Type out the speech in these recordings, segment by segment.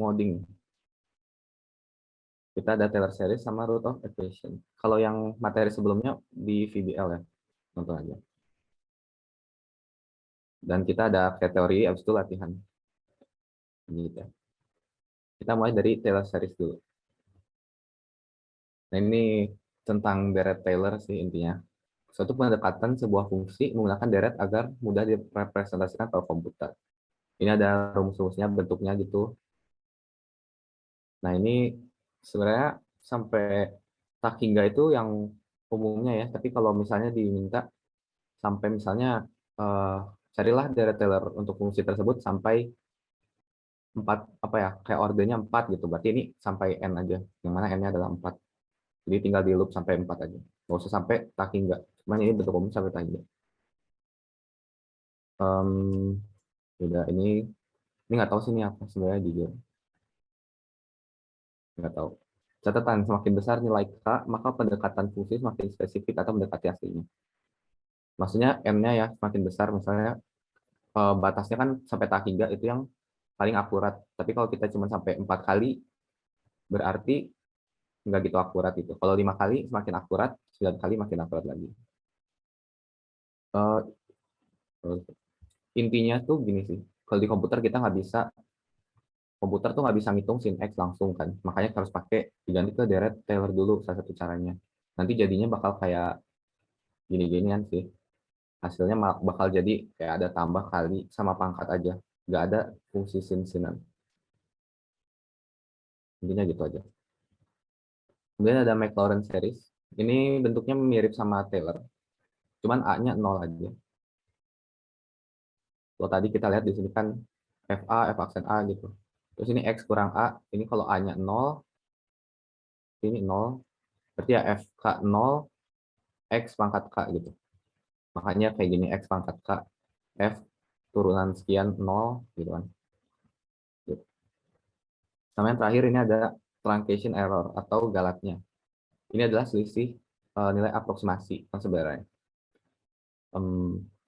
modding. Kita ada Taylor series sama root of equation. Kalau yang materi sebelumnya di VBL ya, nonton aja. Dan kita ada kayak teori, abis itu latihan. Gitu. Kita mulai dari Taylor series dulu. Nah ini tentang deret Taylor sih intinya. Suatu pendekatan sebuah fungsi menggunakan deret agar mudah direpresentasikan ke komputer. Ini ada rumus-rumusnya, bentuknya gitu. Nah ini sebenarnya sampai tak hingga itu yang umumnya ya. Tapi kalau misalnya diminta sampai misalnya eh, carilah deret Taylor untuk fungsi tersebut sampai 4 apa ya kayak ordernya 4 gitu. Berarti ini sampai n aja. Yang mana n-nya adalah 4. Jadi tinggal di loop sampai 4 aja. Nggak usah sampai tak hingga. Cuman ini bentuk umum sampai tak hingga. Udah ini nggak tahu sih ini apa sebenarnya jujur nggak tahu. Catatan semakin besar nilai k maka pendekatan fungsi semakin spesifik atau mendekati aslinya. Maksudnya n-nya ya semakin besar misalnya batasnya kan sampai tak hingga itu yang paling akurat. Tapi kalau kita cuma sampai 4 kali berarti nggak gitu akurat itu. Kalau 5 kali semakin akurat, 9 kali makin akurat lagi. Eh, Intinya tuh gini sih. Kalau di komputer kita nggak bisa komputer tuh nggak bisa ngitung sin X langsung kan. Makanya harus pakai diganti ke deret Taylor dulu salah satu caranya. Nanti jadinya bakal kayak gini-ginian sih. Hasilnya bakal jadi kayak ada tambah kali sama pangkat aja. Nggak ada fungsi sin-sinan. Intinya gitu aja. Kemudian ada Maclaurin series. Ini bentuknya mirip sama Taylor. Cuman A-nya 0 aja. Kalau tadi kita lihat di sini kan FA, F aksen A gitu. Terus ini X kurang A. Ini kalau A-nya 0, ini 0. Berarti ya FK 0, X pangkat K gitu. Makanya kayak gini X pangkat K, F turunan sekian 0 gitu kan. Sama yang terakhir ini ada truncation error atau galatnya. Ini adalah selisih nilai aproksimasi yang sebenarnya.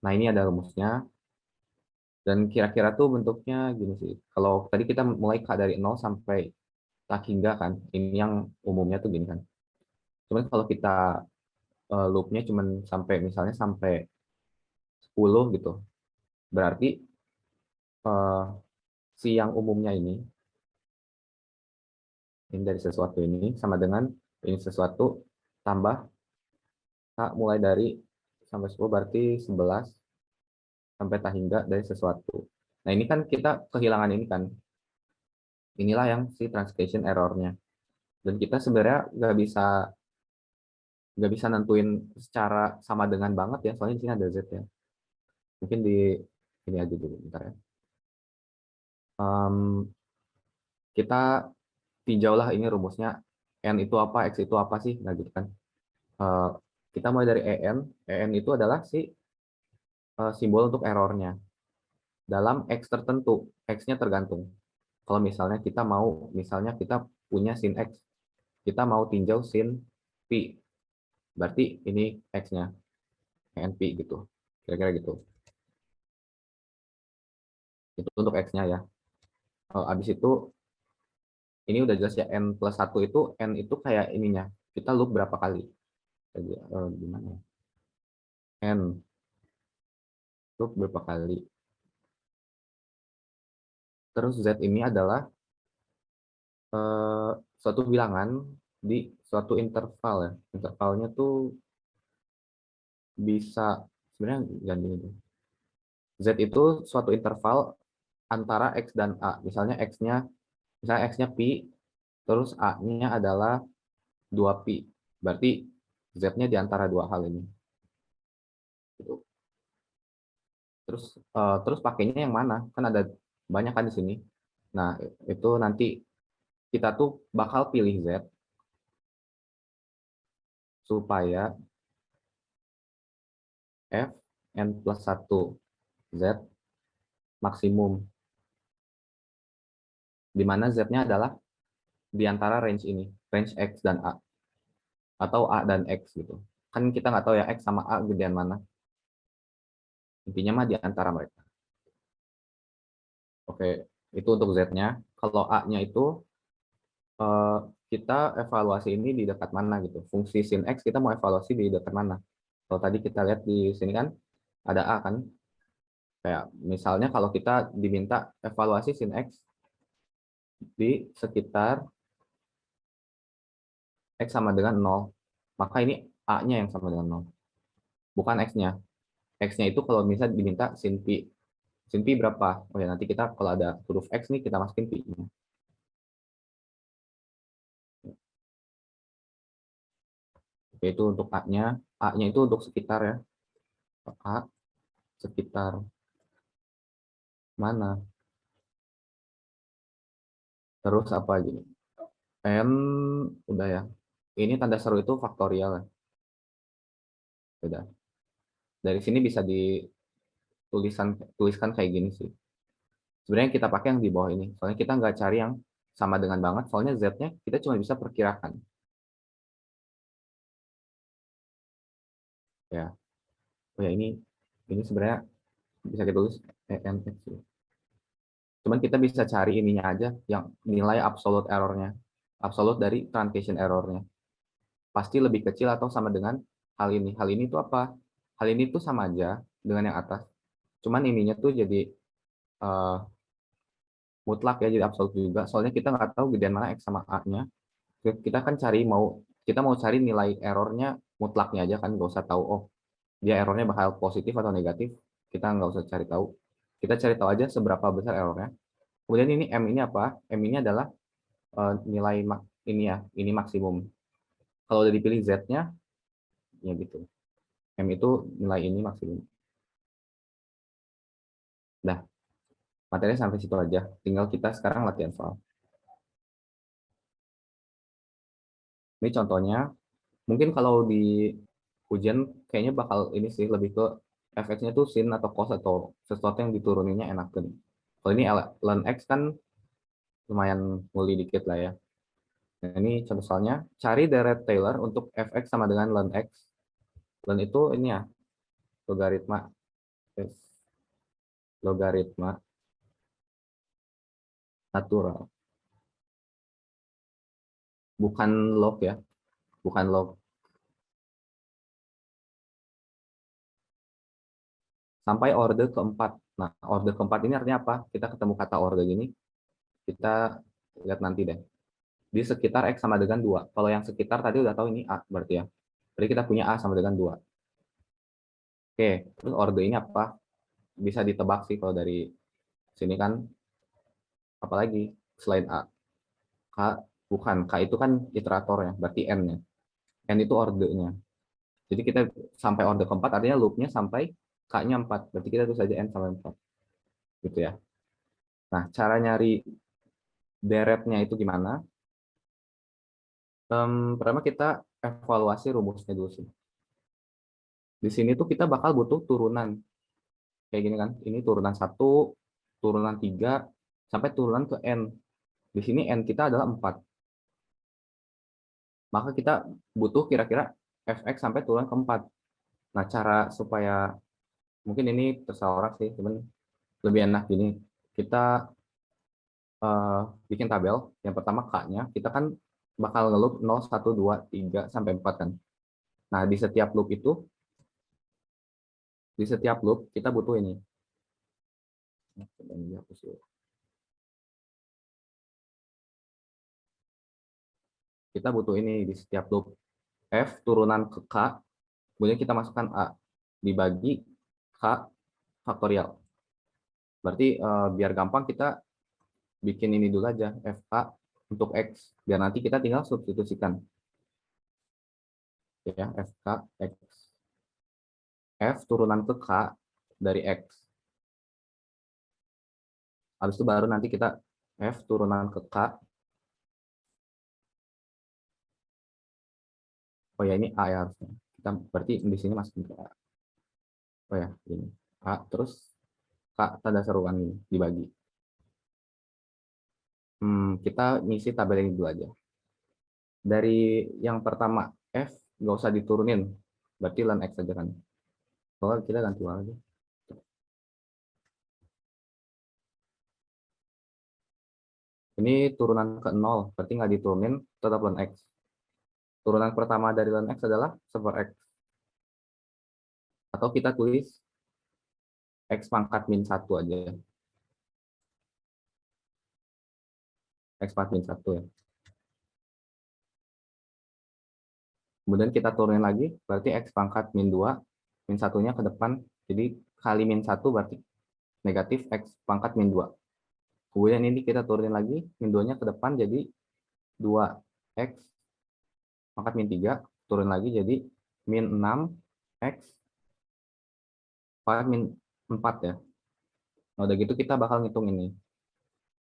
Nah ini ada rumusnya. Dan kira-kira tuh bentuknya gini sih. Kalau tadi kita mulai K dari 0 sampai tak hingga kan. Ini yang umumnya tuh gini kan. Cuman kalau kita loopnya cuman sampai misalnya sampai 10 gitu. Berarti eh, si yang umumnya ini dari sesuatu ini sama dengan ini sesuatu tambah K mulai dari sampai 10 berarti 11 sampai tak hingga dari sesuatu. Nah ini kan kita kehilangan ini kan. Inilah yang si translation errornya. Dan kita sebenarnya nggak bisa nentuin secara sama dengan banget ya, soalnya di sini ada z ya. Mungkin di ini aja dulu, bentar ya. Kita tinjau lah ini rumusnya n itu apa, x itu apa sih, nah gitu kan. Eh, kita mulai dari en itu adalah si simbol untuk errornya. Dalam x tertentu, x-nya tergantung. Kalau misalnya misalnya kita punya sin x, kita mau tinjau sin pi, berarti ini x-nya, np gitu, kira-kira gitu. Itu untuk x-nya ya. Habis itu ini udah jelas ya n plus 1 itu n itu kayak ininya. Kita loop berapa kali? Gimana ya? N loop berapa kali? Terus z ini adalah eh, suatu bilangan di suatu interval ya. Intervalnya tuh bisa sebenarnya ganti itu. Z itu suatu interval antara x dan a. Misalnya x-nya pi, terus a-nya adalah 2 pi. Berarti z-nya di antara dua hal ini. Gitu. Terus pakainya yang mana? Kan ada banyak kan di sini. Nah, itu nanti kita tuh bakal pilih Z supaya F n plus 1 Z maksimum. Di mana Z-nya adalah di antara range ini, range X dan A. Atau A dan X gitu. Kan kita nggak tahu ya X sama A gedean mana. Intinya mah di antara mereka. Oke, itu untuk Z-nya. kalau A-nya itu eh, kita evaluasi ini di dekat mana gitu. Fungsi sin X kita mau evaluasi di dekat mana. Kalau tadi kita lihat di sini kan ada A kan. Kayak misalnya kalau kita diminta evaluasi sin X di sekitar X sama dengan 0, maka ini A-nya yang sama dengan 0, bukan X-nya. X-nya itu kalau misalnya diminta sin pi. Sin pi berapa? Oh ya, nanti kita kalau ada huruf X nih, kita masukin pi-nya. Oke, itu untuk A-nya. A-nya itu untuk sekitar ya. A, sekitar mana? Terus apa lagi? N, udah ya. Ini tanda seru itu faktorial ya. Udah. Dari sini bisa tuliskan kayak gini sih. Sebenarnya kita pakai yang di bawah ini. Soalnya kita nggak cari yang sama dengan banget. Soalnya Z-nya kita cuma bisa perkirakan. Ya, oh ya ini sebenarnya bisa kita tulis ENX. Cuman kita bisa cari ininya aja, yang nilai absolute errornya. Absolute dari truncation errornya. Pasti lebih kecil atau sama dengan hal ini. Hal ini tuh apa? Hal ini tuh sama aja dengan yang atas. Cuman ininya tuh jadi uh, mutlak ya, jadi absolut juga. Soalnya kita nggak tahu gedean mana X sama A-nya. Kita kan kita mau cari nilai errornya mutlaknya aja kan, nggak usah tahu, oh dia errornya bakal positif atau negatif. Kita nggak usah cari tahu. Kita cari tahu aja seberapa besar errornya. Kemudian ini M ini apa? M ini adalah nilai ini ya, ini maksimum. Kalau udah dipilih Z-nya, ya gitu. M itu nilai ini maksimum. Nah, materi sampai situ aja. Tinggal kita sekarang latihan soal. Ini contohnya. Mungkin kalau di ujian kayaknya bakal ini sih lebih ke efeknya tuh sin atau cos atau sesuatu yang dituruninnya enakan. Kalau ini ln X kan lumayan nguli dikit lah ya. Nah, ini contoh soalnya, cari deret Taylor untuk fx sama dengan ln X. Ln itu ini ya, logaritma. Yes. Logaritma natural. Bukan log ya, bukan log. Sampai orde keempat. Nah, orde keempat ini artinya apa? Kita ketemu kata orde gini, kita lihat nanti deh. Di sekitar X sama dengan 2. Kalau yang sekitar tadi udah tahu ini A berarti ya. Jadi kita punya A sama dengan 2. Oke, terus orde ini apa? Bisa ditebak sih kalau dari sini kan, apalagi selain A. K bukan, K itu kan iteratornya, berarti N-nya. N itu ordenya. Jadi kita sampai orde keempat artinya loopnya sampai K-nya 4. Berarti kita tulis saja N sampai 4. Gitu ya. Nah, cara nyari deretnya itu gimana? Pertama kita evaluasi rumusnya dulu sih. Di sini tuh kita bakal butuh turunan. Kayak gini kan. Ini turunan 1, turunan 3, sampai turunan ke N. Di sini N kita adalah 4. Maka kita butuh kira-kira Fx sampai turunan ke 4. Nah, cara supaya, mungkin ini terserah orang sih, cuman lebih enak gini. Kita eh, bikin tabel. Yang pertama K-nya, kita kan bakal ngeloop 0, 1, 2, 3, sampai 4 kan. Nah, di setiap loop kita butuh ini. Coba ini dihapus dulu. Kita butuh ini di setiap loop. F turunan ke K, kemudian kita masukkan A, dibagi K faktorial. Berarti biar gampang kita bikin ini dulu aja, FK untuk X. Biar nanti kita tinggal substitusikan. Ya, FK X. F turunan ke K dari X. Habis itu baru nanti kita F turunan ke K. Oh ya, ini A ya harusnya. Kita berarti di sini masukin ke A. Oh ya, ini A terus K tanda seruan ini dibagi. Kita ngisi tabel ini dulu aja. Dari yang pertama F nggak usah diturunin, berarti ln X aja kan. Kalau kita ganti aja. Ini turunan ke 0, berarti nggak diturunin, tetap ln X. Turunan pertama dari ln X adalah super X. Atau kita tulis X pangkat min 1 aja. X pangkat min 1 ya. Kemudian kita turunin lagi, berarti X pangkat min 2, min 1-nya ke depan, jadi kali min 1 berarti negatif X pangkat min 2. Kemudian ini kita turunin lagi, min 2-nya ke depan, jadi 2X pangkat min 3, turun lagi jadi min 6X pangkat min 4 ya. Nah, udah gitu kita bakal ngitung ini.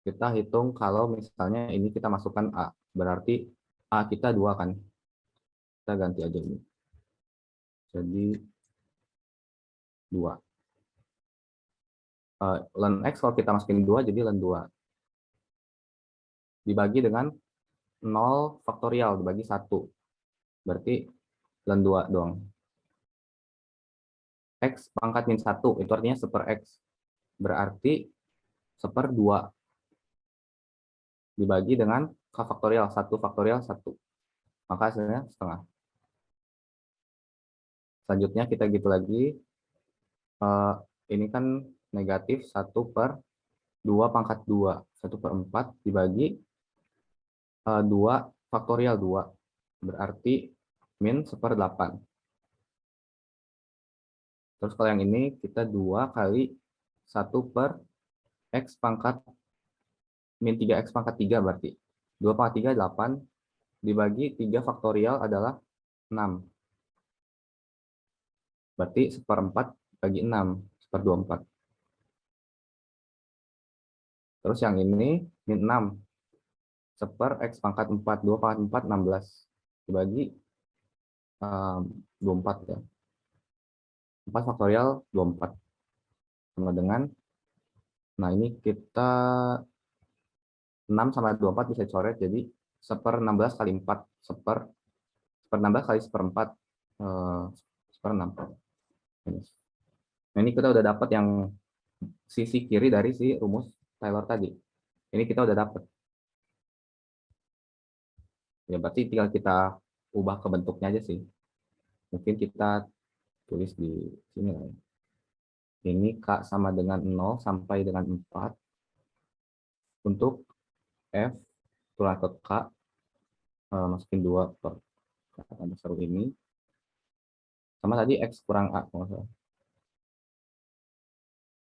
Kita hitung kalau misalnya ini kita masukkan A, berarti A kita 2 kan. Kita ganti aja ini. Jadi 2. Ln X kalau kita masukin 2 jadi ln 2. Dibagi dengan 0 faktorial, dibagi 1. Berarti ln 2 dong. X pangkat min 1, itu artinya seper X. Berarti seper 2. Dibagi dengan K faktorial, 1 faktorial 1. Maka hasilnya setengah. Selanjutnya kita gitu lagi. Ini kan negatif 1 per 2 pangkat 2. 1 per 4 dibagi 2 faktorial 2. Berarti min 1/8. Terus kalau yang ini kita 2 kali 1 per X pangkat min 3X pangkat 3 berarti. 2 pangkat 3, 8. Dibagi 3 faktorial adalah 6. Berarti 1/4 bagi 6. 1/24. Terus yang ini min 6. Seper X pangkat 4. 2 pangkat 4, 16. Dibagi 24 ya. 4 faktorial 24. Sama dengan, nah ini kita 6 sama 24 bisa dicoret, jadi 1/16 kali 4. 1/16 kali 1/4. 1/6. Nah ini kita udah dapat yang sisi kiri dari si rumus Taylor tadi. Ini kita udah dapat. Ya berarti tinggal kita ubah ke bentuknya aja sih. Mungkin kita tulis di sini lah. Ini K sama dengan 0 sampai dengan 4. Untuk F tulang ke K, masukin 2 per kata besar ini. Sama tadi X kurang A.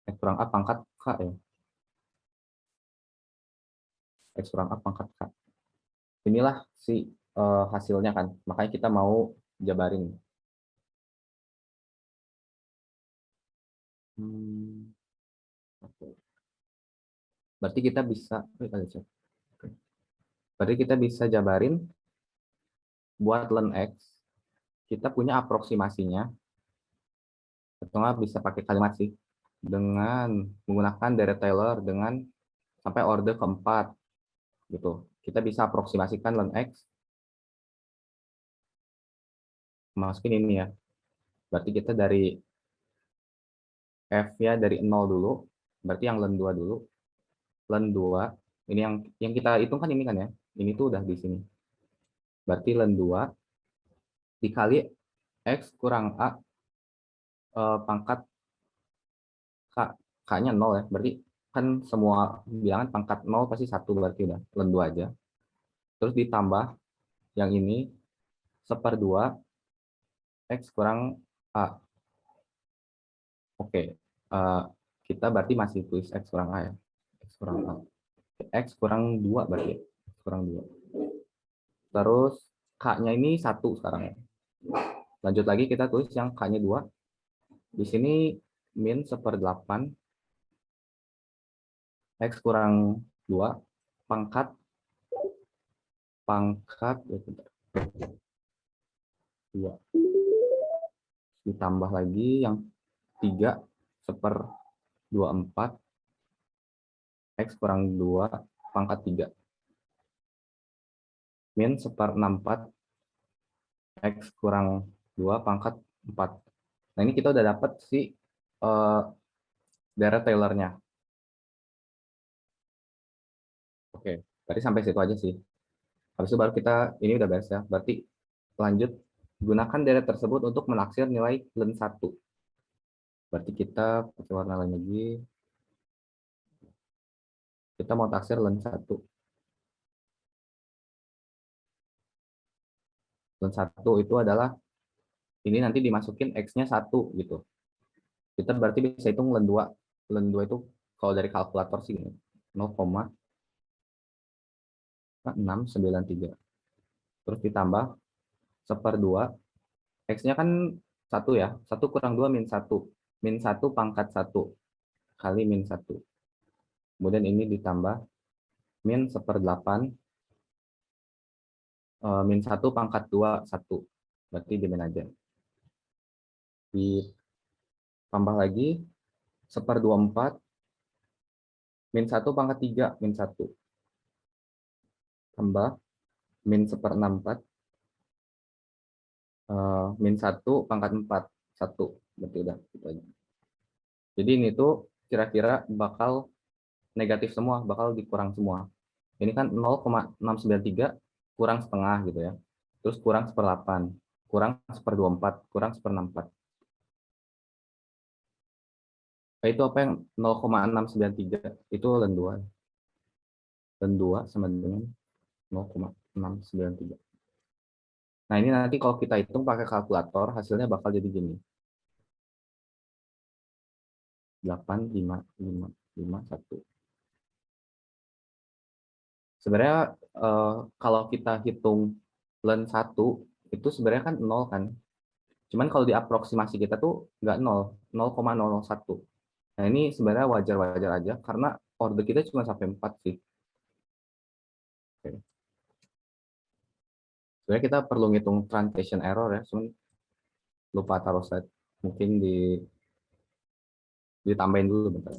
X kurang A pangkat K ya. X kurang A pangkat K. Inilah si hasilnya kan. Makanya kita mau jabarin. Berarti kita bisa, berarti kita bisa jabarin buat ln X. Kita punya aproksimasinya. Atau nggak bisa pakai kalimat sih. Dengan menggunakan deret Taylor dengan sampai order keempat. Gitu. Kita bisa aproksimasikan ln X. Masukin ini ya. Berarti kita dari F-nya dari 0 dulu. Berarti yang ln 2 dulu. Ln 2. Ini yang kita hitung kan ini kan ya. Ini tuh udah di sini. Berarti ln 2 dikali X kurang A pangkat K. K-nya 0 ya. Berarti kan semua bilangan pangkat 0 pasti 1. Berarti udah ln 2 aja. Terus ditambah yang ini 1/2 X kurang A. Oke. Kita berarti masih tulis X kurang A ya. X kurang A. X kurang 2 berarti ya. X kurang 2. Terus K-nya ini 1 sekarang ya. Lanjut lagi kita tulis yang K-nya 2. Di sini min 1/8 X kurang 2 pangkat ya, 2. Ditambah lagi yang 3 1/24 X kurang 2 pangkat 3 min 1/64 X kurang 2 pangkat 4. Nah ini kita udah dapat si deret Taylor-nya. Oke. Berarti sampai situ aja sih. Habis itu baru kita, ini udah beres ya. Berarti lanjut, gunakan deret tersebut untuk menaksir nilai len 1. Berarti kita pakai warna lain lagi. Kita mau taksir len 1. Len 1 itu adalah, ini nanti dimasukin X-nya 1 gitu. Kita berarti bisa hitung len 2. Len 2 itu kalau dari kalkulator sih 0,693. Terus ditambah 1/2. X-nya kan 1 ya. 1 kurang 2 min 1. Min 1 pangkat 1 kali min 1. Kemudian ini ditambah min 1/8 min 1 pangkat 2 1. Berarti di min aja. Ditambah lagi 1/24 min 1 pangkat 3 min 1. Tambah min 1/64 min 1 pangkat 4 1. Berarti udah gitu aja. Jadi ini tuh kira-kira bakal negatif semua, bakal dikurang semua. Ini kan 0,693 kurang setengah gitu ya. Terus kurang 1/8, kurang 1/24, kurang 1/64. Nah, itu apa yang 0,693? Itu len 2. Len 2 sama dengan 0,693. Nah, ini nanti kalau kita hitung pakai kalkulator, hasilnya bakal jadi gini. 8,551. Sebenarnya kalau kita hitung len 1 itu sebenarnya kan 0 kan. Cuman kalau di aproksimasi kita tuh nggak 0, 0,001. Nah, ini sebenarnya wajar-wajar aja karena order kita cuma sampai 4 sih. Oke. Sebenarnya kita perlu ngitung translation error ya, cuman lupa taruh slide. Mungkin ditambahin dulu bentar.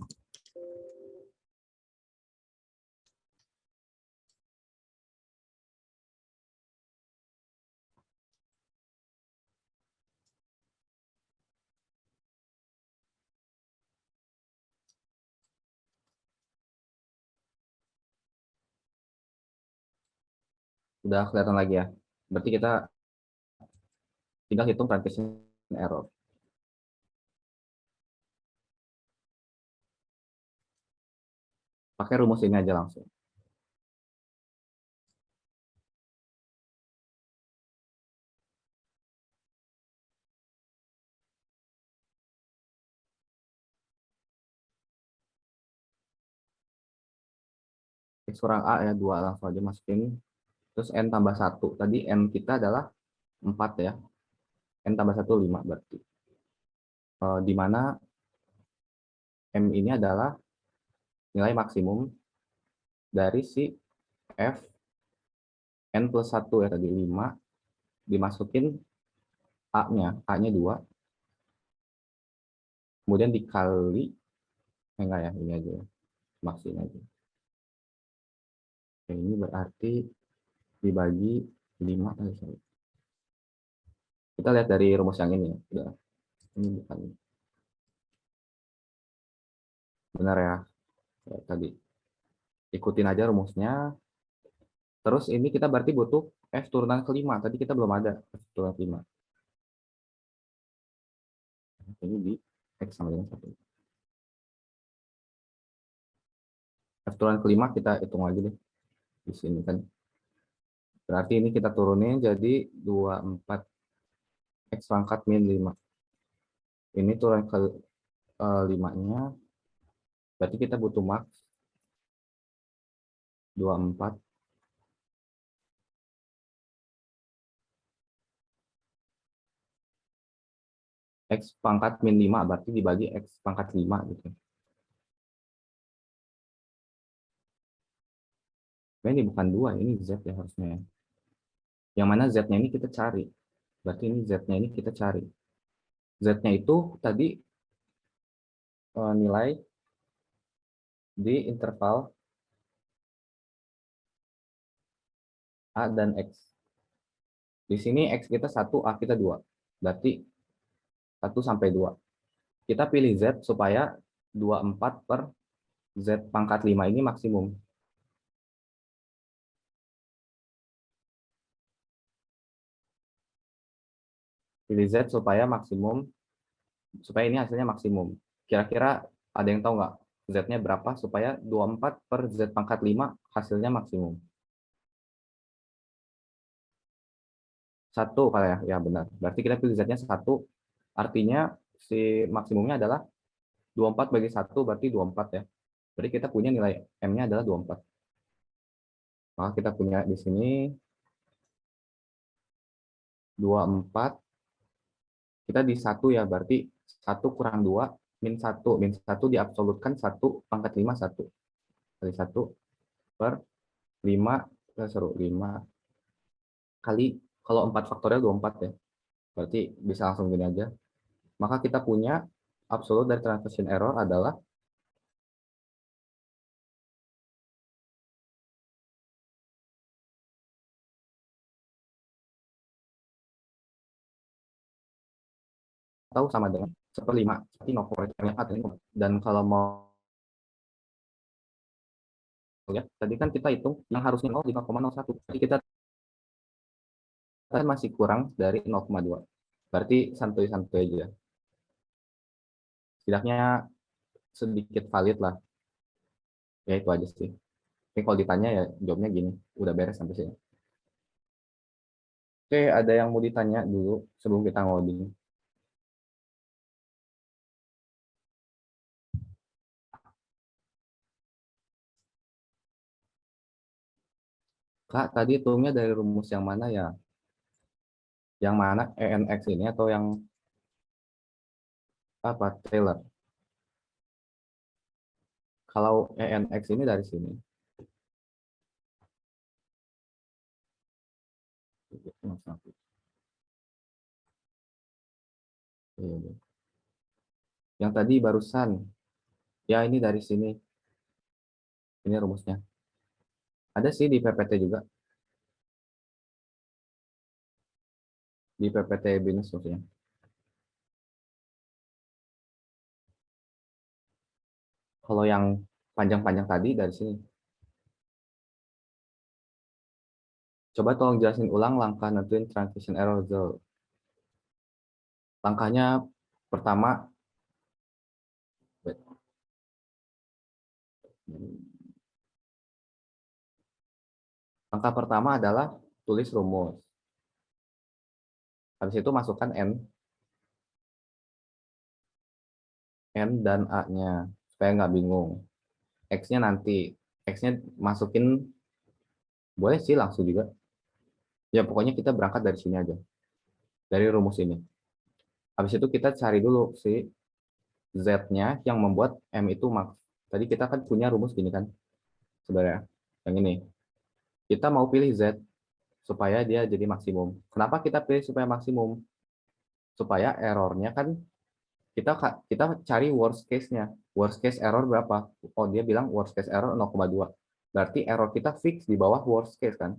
Udah kelihatan lagi ya. Berarti kita tinggal hitung translation error. Pakai rumus ini aja langsung. X kurang A ya, 2 langsung aja masukin. Terus N tambah 1. Tadi N kita adalah 4 ya. N tambah 1, 5 berarti. Di mana M ini adalah nilai maksimum dari si F N plus 1 ya tadi 5. Dimasukin A-nya. A-nya 2. Kemudian dikali, enggak ya, ini aja ya. Maksimal aja. Oke, ini berarti dibagi 5. Kita lihat dari rumus yang ini ya. Udah. Ini bukan benar ya. Ya, tadi ikutin aja rumusnya. Terus ini kita berarti butuh F turunan kelima. Tadi kita belum ada F turunan kelima. Ini di X sama dengan 1. F turunan kelima kita hitung lagi deh. Di sini kan. Berarti ini kita turunin jadi 24 X pangkat min 5. Ini turunan ke 5-nya. Berarti kita butuh max 24 X pangkat min 5 berarti dibagi X pangkat 5 gitu. Nah, ini bukan 2, ini Z ya harusnya. Yang mana Z-nya ini kita cari. Berarti ini Z-nya ini kita cari. Z-nya itu tadi nilai di interval A dan X. Di sini X kita 1, A kita 2. Berarti 1 sampai 2. Kita pilih Z supaya 24 per Z pangkat 5 ini maksimum. pilih Z supaya maksimum, supaya ini hasilnya maksimum. Kira-kira ada yang tahu nggak Z-nya berapa supaya 24 per Z pangkat 5 hasilnya maksimum? Satu kali ya, ya benar. Berarti kita pilih Z-nya satu, artinya si maksimumnya adalah 24 bagi satu berarti 24 ya. Berarti kita punya nilai M-nya adalah 24. Maka kita punya di sini 24, kita di satu ya, berarti satu kurang 2 min satu, min satu diabsolutkan satu pangkat 5 satu kali satu per 5, kita seru 5 kali, kalau 4 faktorial 24 ya. Berarti bisa langsung gini aja. Maka kita punya absolut dari transition error adalah tahu sama dengan 1/5. Berarti 0,4. Dan kalau mau ya, tadi kan kita hitung yang harusnya 0 di 0,01. Jadi kita masih kurang dari 0,2. Berarti santuy-santuy aja. Setidaknya sedikit valid lah. Ya itu aja sih. Ini kalau ditanya ya jawabnya gini. Udah beres sampai sini. Oke, ada yang mau ditanya dulu sebelum kita ngoding? Kak, tadi hitungnya dari rumus yang mana ya? Yang mana ENX ini atau yang apa Taylor? Kalau ENX ini dari sini. Yang tadi barusan, ya ini dari sini. Ini rumusnya. Ada sih di PPT juga. Di PPT BINUS maksudnya. Kalau yang panjang-panjang tadi dari sini. Coba tolong jelasin ulang langkah nentuin transition error zone. Langkahnya pertama, langkah pertama adalah tulis rumus. Habis itu masukkan N dan A-nya supaya nggak bingung. X-nya nanti, X-nya masukin, boleh sih langsung juga. Ya pokoknya kita berangkat dari sini aja, dari rumus ini. Habis itu kita cari dulu si Z-nya yang membuat M itu max. Tadi kita kan punya rumus gini kan, sebenarnya. Yang ini. Kita mau pilih Z supaya dia jadi maksimum. Kenapa kita pilih supaya maksimum? Supaya errornya kan kita kita cari worst case-nya. Worst case error berapa? Oh, dia bilang worst case error 0,2. Berarti error kita fix di bawah worst case kan.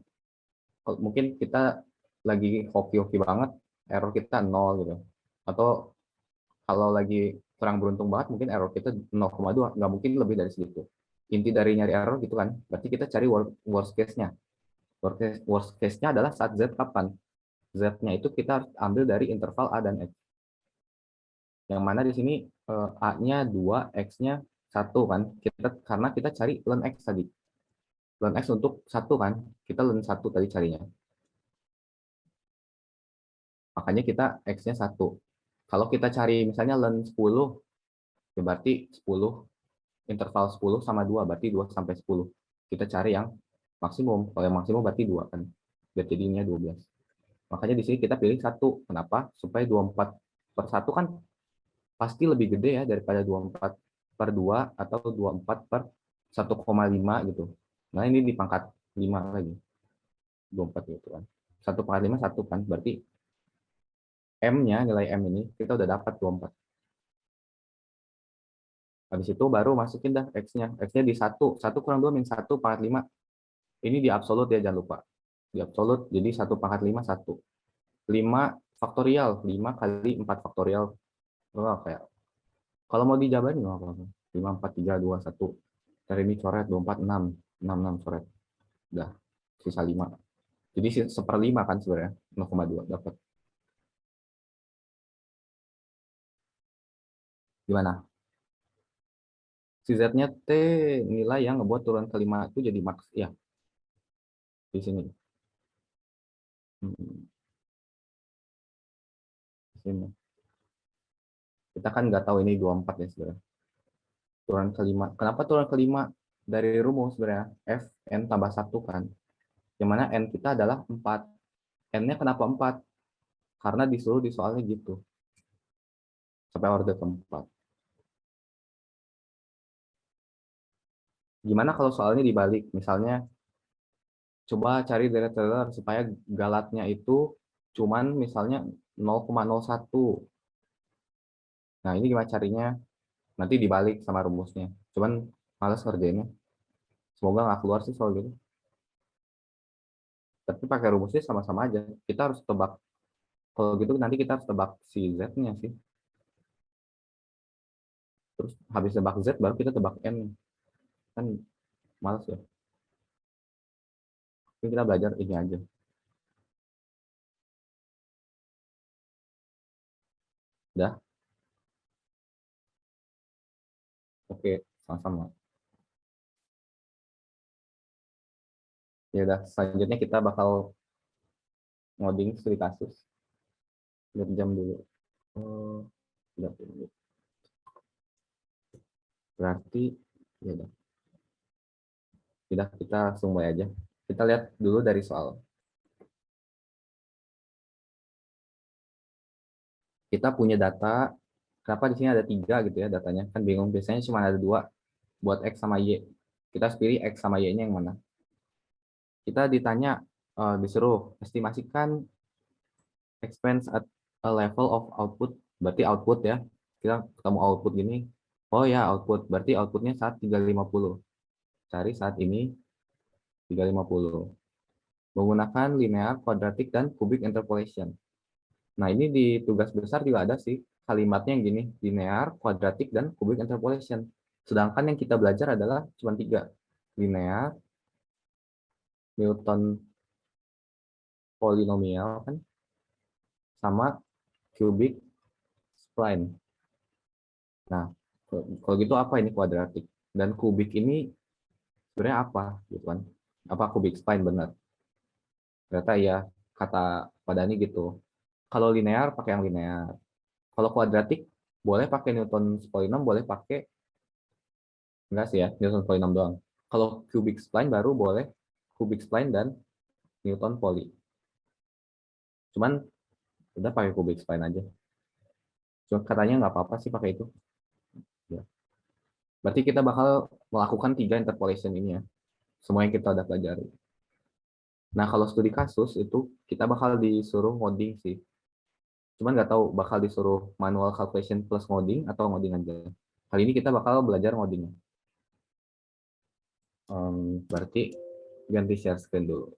Mungkin kita lagi hoki-hoki banget, error kita 0 gitu. Atau kalau lagi kurang beruntung banget, mungkin error kita 0,2. Nggak mungkin lebih dari segitu. Inti dari nyari error gitu kan. Berarti kita cari worst case-nya. Worst case-nya adalah saat Z kapan? Z-nya itu kita harus ambil dari interval A dan X. Yang mana di sini A-nya 2, X-nya 1 kan. Karena kita cari ln X tadi. Ln X untuk 1 kan. Kita ln 1 tadi carinya. Makanya kita X-nya 1. Kalau kita cari misalnya ln 10, ya berarti 10, interval 10 sama 2, berarti 2 sampai 10. Kita cari yang maksimum. Kalau yang maksimum berarti 2 kan. Berarti jadinya 12. Makanya di sini kita pilih 1. Kenapa? Supaya 24 per 1 kan pasti lebih gede ya daripada 24 per 2 atau 24 per 1,5 gitu. Nah ini di pangkat 5 lagi. 24 gitu kan. 1 pangkat 5 1 kan. Berarti M-nya, nilai M ini kita udah dapat 24. Habis itu baru masukin dah X-nya. X-nya di 1. 1 kurang 2 min 1 pangkat 5. Ini di absolut ya, jangan lupa. Di absolut, jadi 1 pangkat 5, 1. 5 faktorial. 5 kali 4 faktorial. Oh, kayak, kalau mau dijabarin nggak apa-apa. 5, 4, 3, 2, 1. Dari ini coret, 24, 6. 6, 6 coret. Udah, sisa 5. Jadi 1/5 kan sebenarnya. 0,2 dapat. Gimana? Si Z-nya T nilai yang ngebuat turun ke 5 itu jadi maks. Ya, di sini. Hmm, di sini. Kita kan nggak tahu ini 24 ya sebenarnya. Turun ke 5. Kenapa turun ke 5? Dari rumus sebenarnya. F, N tambah 1 kan. Yang mana N kita adalah 4. N-nya kenapa 4? Karena disuruh di soalnya gitu. Sampai order keempat. Gimana kalau soalnya dibalik? Misalnya, coba cari deret Taylor supaya galatnya itu cuman misalnya 0,01. Nah, ini gimana carinya? Nanti dibalik sama rumusnya. Cuman males ngerjainnya. Semoga nggak keluar sih soal gitu. Tapi pakai rumusnya sama-sama aja. Kita harus tebak. Kalau gitu nanti kita harus tebak si Z-nya sih. Terus habis tebak Z baru kita tebak N. Kan males ya. Jadi kita belajar ini aja. Udah? Oke, sama-sama. Ya udah, selanjutnya kita bakal ngoding studi kasus. Lihat jam dulu. Oh, udah. Berarti ya udah. Udah kita langsung mulai aja. Kita lihat dulu dari soal. Kita punya data, kenapa di sini ada 3 gitu ya datanya? Kan bingung, biasanya cuma ada 2 buat X sama Y. Kita harus pilih X sama Y-nya yang mana. Kita ditanya, disuruh estimasikan expense at a level of output, berarti output ya. Kita ketemu output gini, oh ya output, berarti outputnya saat 350. Cari saat ini 350. Menggunakan linear, quadratic, dan cubic interpolation. Nah, ini di tugas besar juga ada sih kalimatnya yang gini, linear, quadratic, dan cubic interpolation. Sedangkan yang kita belajar adalah cuma 3. Linear, Newton polinomial kan, sama cubic spline. Nah, kalau gitu apa ini kuadratik? Dan kubik ini sebenarnya apa gitu kan? Apa kubik spline benar? Ternyata ya kata pada ini gitu. Kalau linear pakai yang linear. Kalau kuadratik boleh pakai Newton polinom, boleh pakai enggak sih ya, Newton polinom doang. Kalau cubic spline baru boleh cubic spline dan Newton poly. Cuman udah pakai cubic spline aja. Cuma katanya nggak apa-apa sih pakai itu. Ya. Berarti kita bakal melakukan 3 interpolation ini ya. Semua yang kita udah pelajari. Nah, kalau studi kasus itu kita bakal disuruh ngoding sih. Cuman nggak tahu bakal disuruh manual calculation plus ngoding atau ngoding aja. Kali ini kita bakal belajar ngoding. Berarti ganti share screen dulu.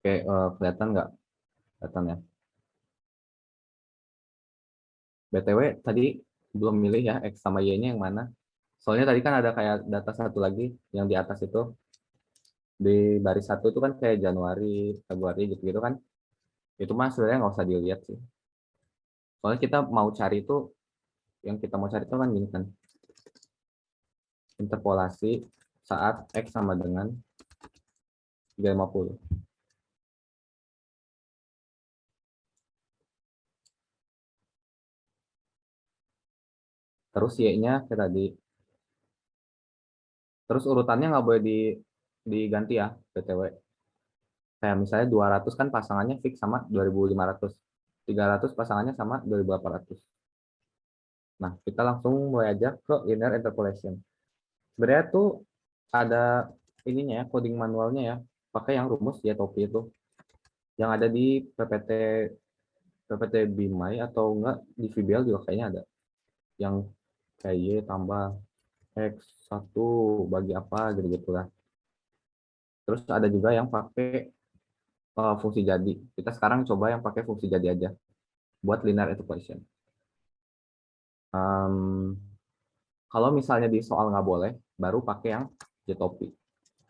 Oke, kelihatan nggak? Kelihatan ya. BTW tadi belum milih ya X sama Y-nya yang mana. Soalnya tadi kan ada kayak data satu lagi yang di atas itu. Di baris satu itu kan kayak Januari, Februari gitu-gitu kan. Itu mah sebenarnya nggak usah dilihat sih. Soalnya kita mau cari itu, yang kita mau cari itu kan gini kan. Interpolasi saat X sama dengan 350. Terus Y-nya kayak tadi. Terus urutannya nggak boleh diganti ya, BTW. Kayak misalnya 200 kan pasangannya fix sama 2.500. 300 pasangannya sama 2.800. Nah, kita langsung mulai aja ke linear interpolation. Sebenarnya tuh ada ininya ya, coding manualnya ya. Pakai yang rumus ya topi itu. Yang ada di PPT Bimai atau enggak di VBL juga kayaknya ada. Yang kayak Y tambah X1 bagi apa gitu-gitu lah. Terus ada juga yang pakai fungsi jadi. Kita sekarang coba yang pakai fungsi jadi aja buat linear interpolation. Em, Kalau misalnya di soal nggak boleh, baru pakai yang JTOPI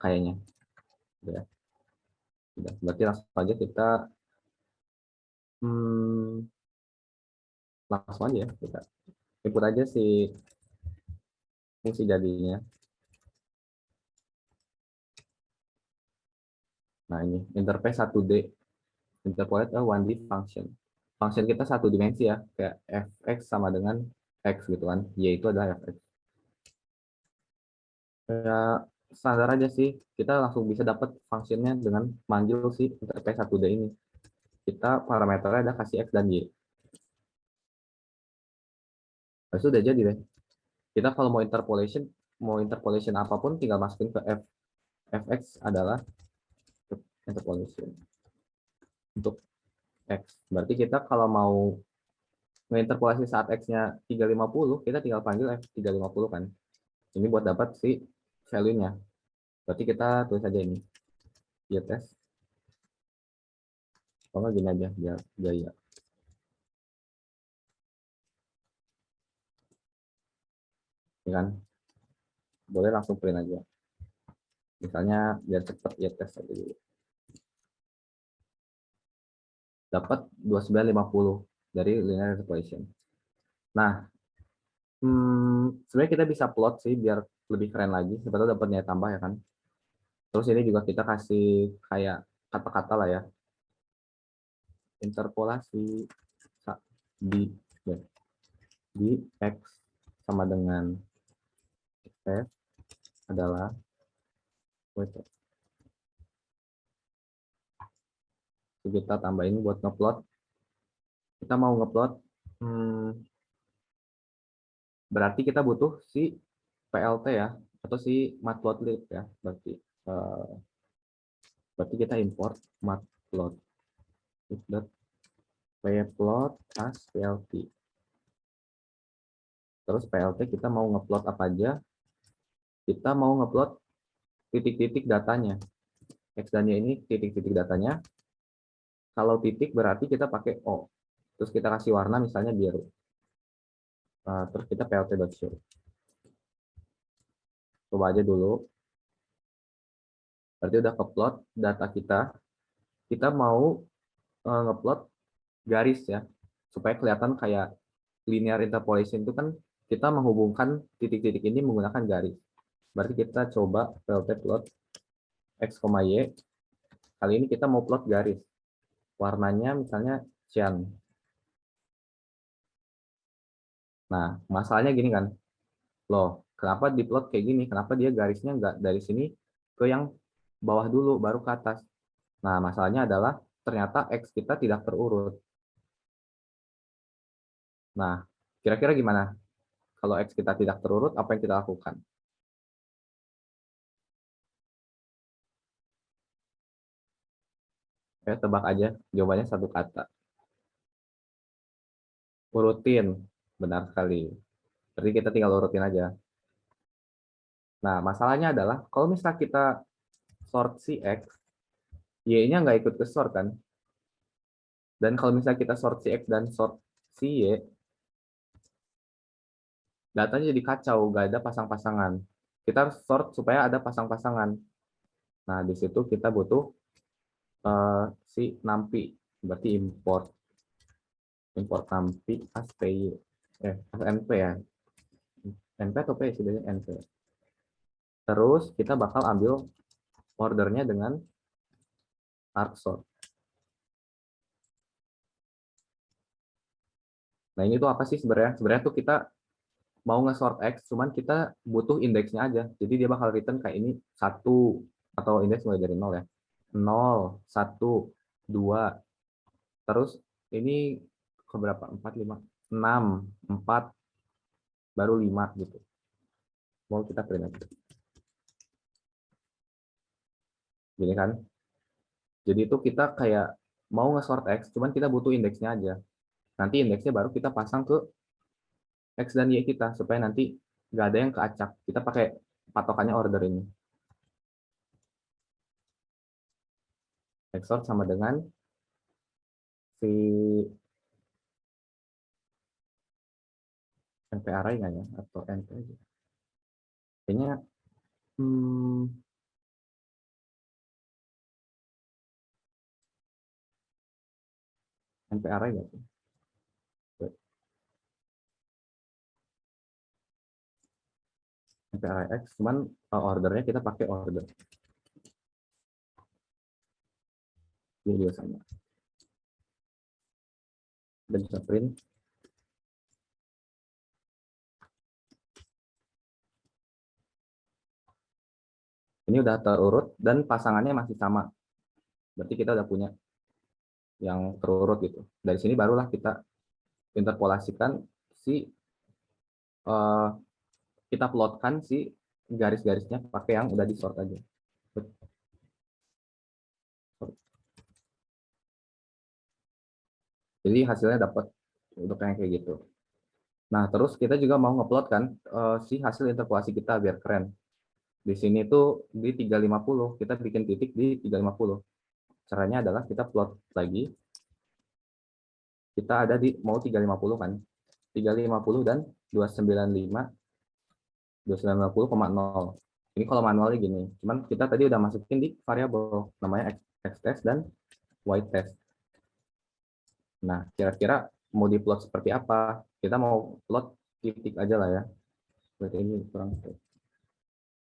kayaknya. Udah, udah. Berarti langsung aja kita hmm, langsung aja ya kita input aja si fungsi jadinya. Nah ini interface 1D, interpolate a 1D function. Function kita satu dimensi ya, kayak fx sama dengan x gitu kan. Y itu adalah fx. Kayak standar aja sih, kita langsung bisa dapat fungsinya dengan manggil si interface 1D ini. Kita parameternya ada kasih x dan y. Nah, itu udah jadi deh. Kita kalau mau interpolation apapun tinggal masukin ke fx adalah interpolation untuk x. Berarti kita kalau mau menginterpolasi saat x-nya 350, kita tinggal panggil f350 kan. Ini buat dapat si value-nya. Berarti kita tulis aja ini. Ya tes. Kalau gini aja biar gaya. Ya kan? Boleh langsung print aja. Misalnya biar cepet ya tes aja dulu. Dapat 2950 dari linear interpolation. Nah, sebenarnya kita bisa plot sih biar lebih keren lagi. Siapa tahu dapat nilai tambah ya kan. Terus ini juga kita kasih kayak kata-kata lah ya. Interpolasi di ya, di x sama dengan f adalah kita tambahin buat ngeplot. Kita mau ngeplot, berarti kita butuh si PLT ya, atau si matplotlib ya. Eh, berarti kita import matplotlib pplot as plt. Terus plt kita mau ngeplot apa aja? Kita mau ngeplot titik-titik datanya. X dan Y ini titik-titik datanya. Kalau titik berarti kita pakai O. Terus kita kasih warna misalnya biru. Terus kita plt.show. Coba aja dulu. Berarti udah keplot data kita. Kita mau ngeplot garis ya. Supaya kelihatan kayak linear interpolation itu kan kita menghubungkan titik-titik ini menggunakan garis. Berarti kita coba plt plot x, y. Kali ini kita mau plot garis. Warnanya misalnya cyan. Nah, masalahnya gini kan. Loh, kenapa diplot kayak gini? Kenapa dia garisnya nggak dari sini ke yang bawah dulu, baru ke atas? Nah, masalahnya adalah ternyata X kita tidak terurut. Nah, kira-kira gimana? Kalau X kita tidak terurut, apa yang kita lakukan? Ya, tebak aja. Jawabannya satu kata. Urutin. Benar sekali. Berarti kita tinggal urutin aja. Nah, masalahnya adalah kalau misalnya kita sort si X, Y-nya nggak ikut ke sort kan? Dan kalau misalnya kita sort si X dan sort si Y, datanya jadi kacau, nggak ada pasang-pasangan. Kita harus sort supaya ada pasang-pasangan. Nah, di situ kita butuh si nampi, berarti import nampi as py, as np ya, np atau p sih np. Terus kita bakal ambil ordernya dengan arcsort. Nah, ini tuh apa sih sebenarnya? Sebenarnya tuh kita mau nge-sort X, cuman kita butuh indeksnya aja. Jadi dia bakal return kayak ini satu, atau indeks mulai dari 0 ya. 0, 1, 2. Terus ini ke berapa? 4, 5, 6, 4, baru 5 gitu. Mau kita print aja. Gini kan. Jadi itu kita kayak mau nge-sort X, cuman kita butuh indeksnya aja. Nanti indeksnya baru kita pasang ke X dan Y kita, supaya nanti nggak ada yang keacak. Kita pakai patokannya order ini. XOR sama dengan si NP array nggak ya? Atau NP aja? Kayaknya hmm, NP array nggak sih? NP array X, cuman ordernya kita pakai order. Ini juga sama. Dan bisa print. Ini udah terurut dan pasangannya masih sama. Berarti kita udah punya yang terurut gitu. Dari sini barulah kita interpolasikan si uh, kita plotkan si garis-garisnya pakai yang udah di sort aja. Jadi hasilnya dapat untuk yang kayak gitu. Nah, terus kita juga mau ngeplot kan si hasil interpolasi kita biar keren. Di sini tuh di 350, kita bikin titik di 350. Caranya adalah kita plot lagi. Kita ada di mau 350 kan. 350 dan 295 290,0. Ini kalau manualnya gini. Cuman kita tadi udah masukin di variabel namanya x test dan y test. Nah, kira-kira mau diplot seperti apa? Kita mau plot titik aja lah ya. Berarti ini kurang.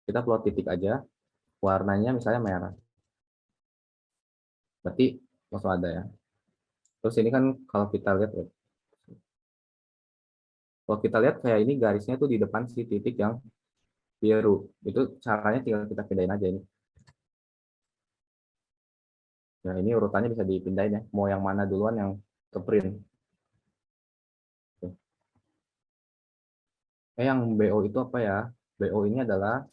Kita plot titik aja. Warnanya misalnya merah. Berarti langsung ada ya. Terus ini kan kalau kita lihat, kayak ini garisnya tuh di depan si titik yang biru. Itu caranya tinggal kita pindahin aja ini. Nah, ini urutannya bisa dipindahin ya. Mau yang mana duluan yang ke print. Yang BO itu apa ya? BO ini adalah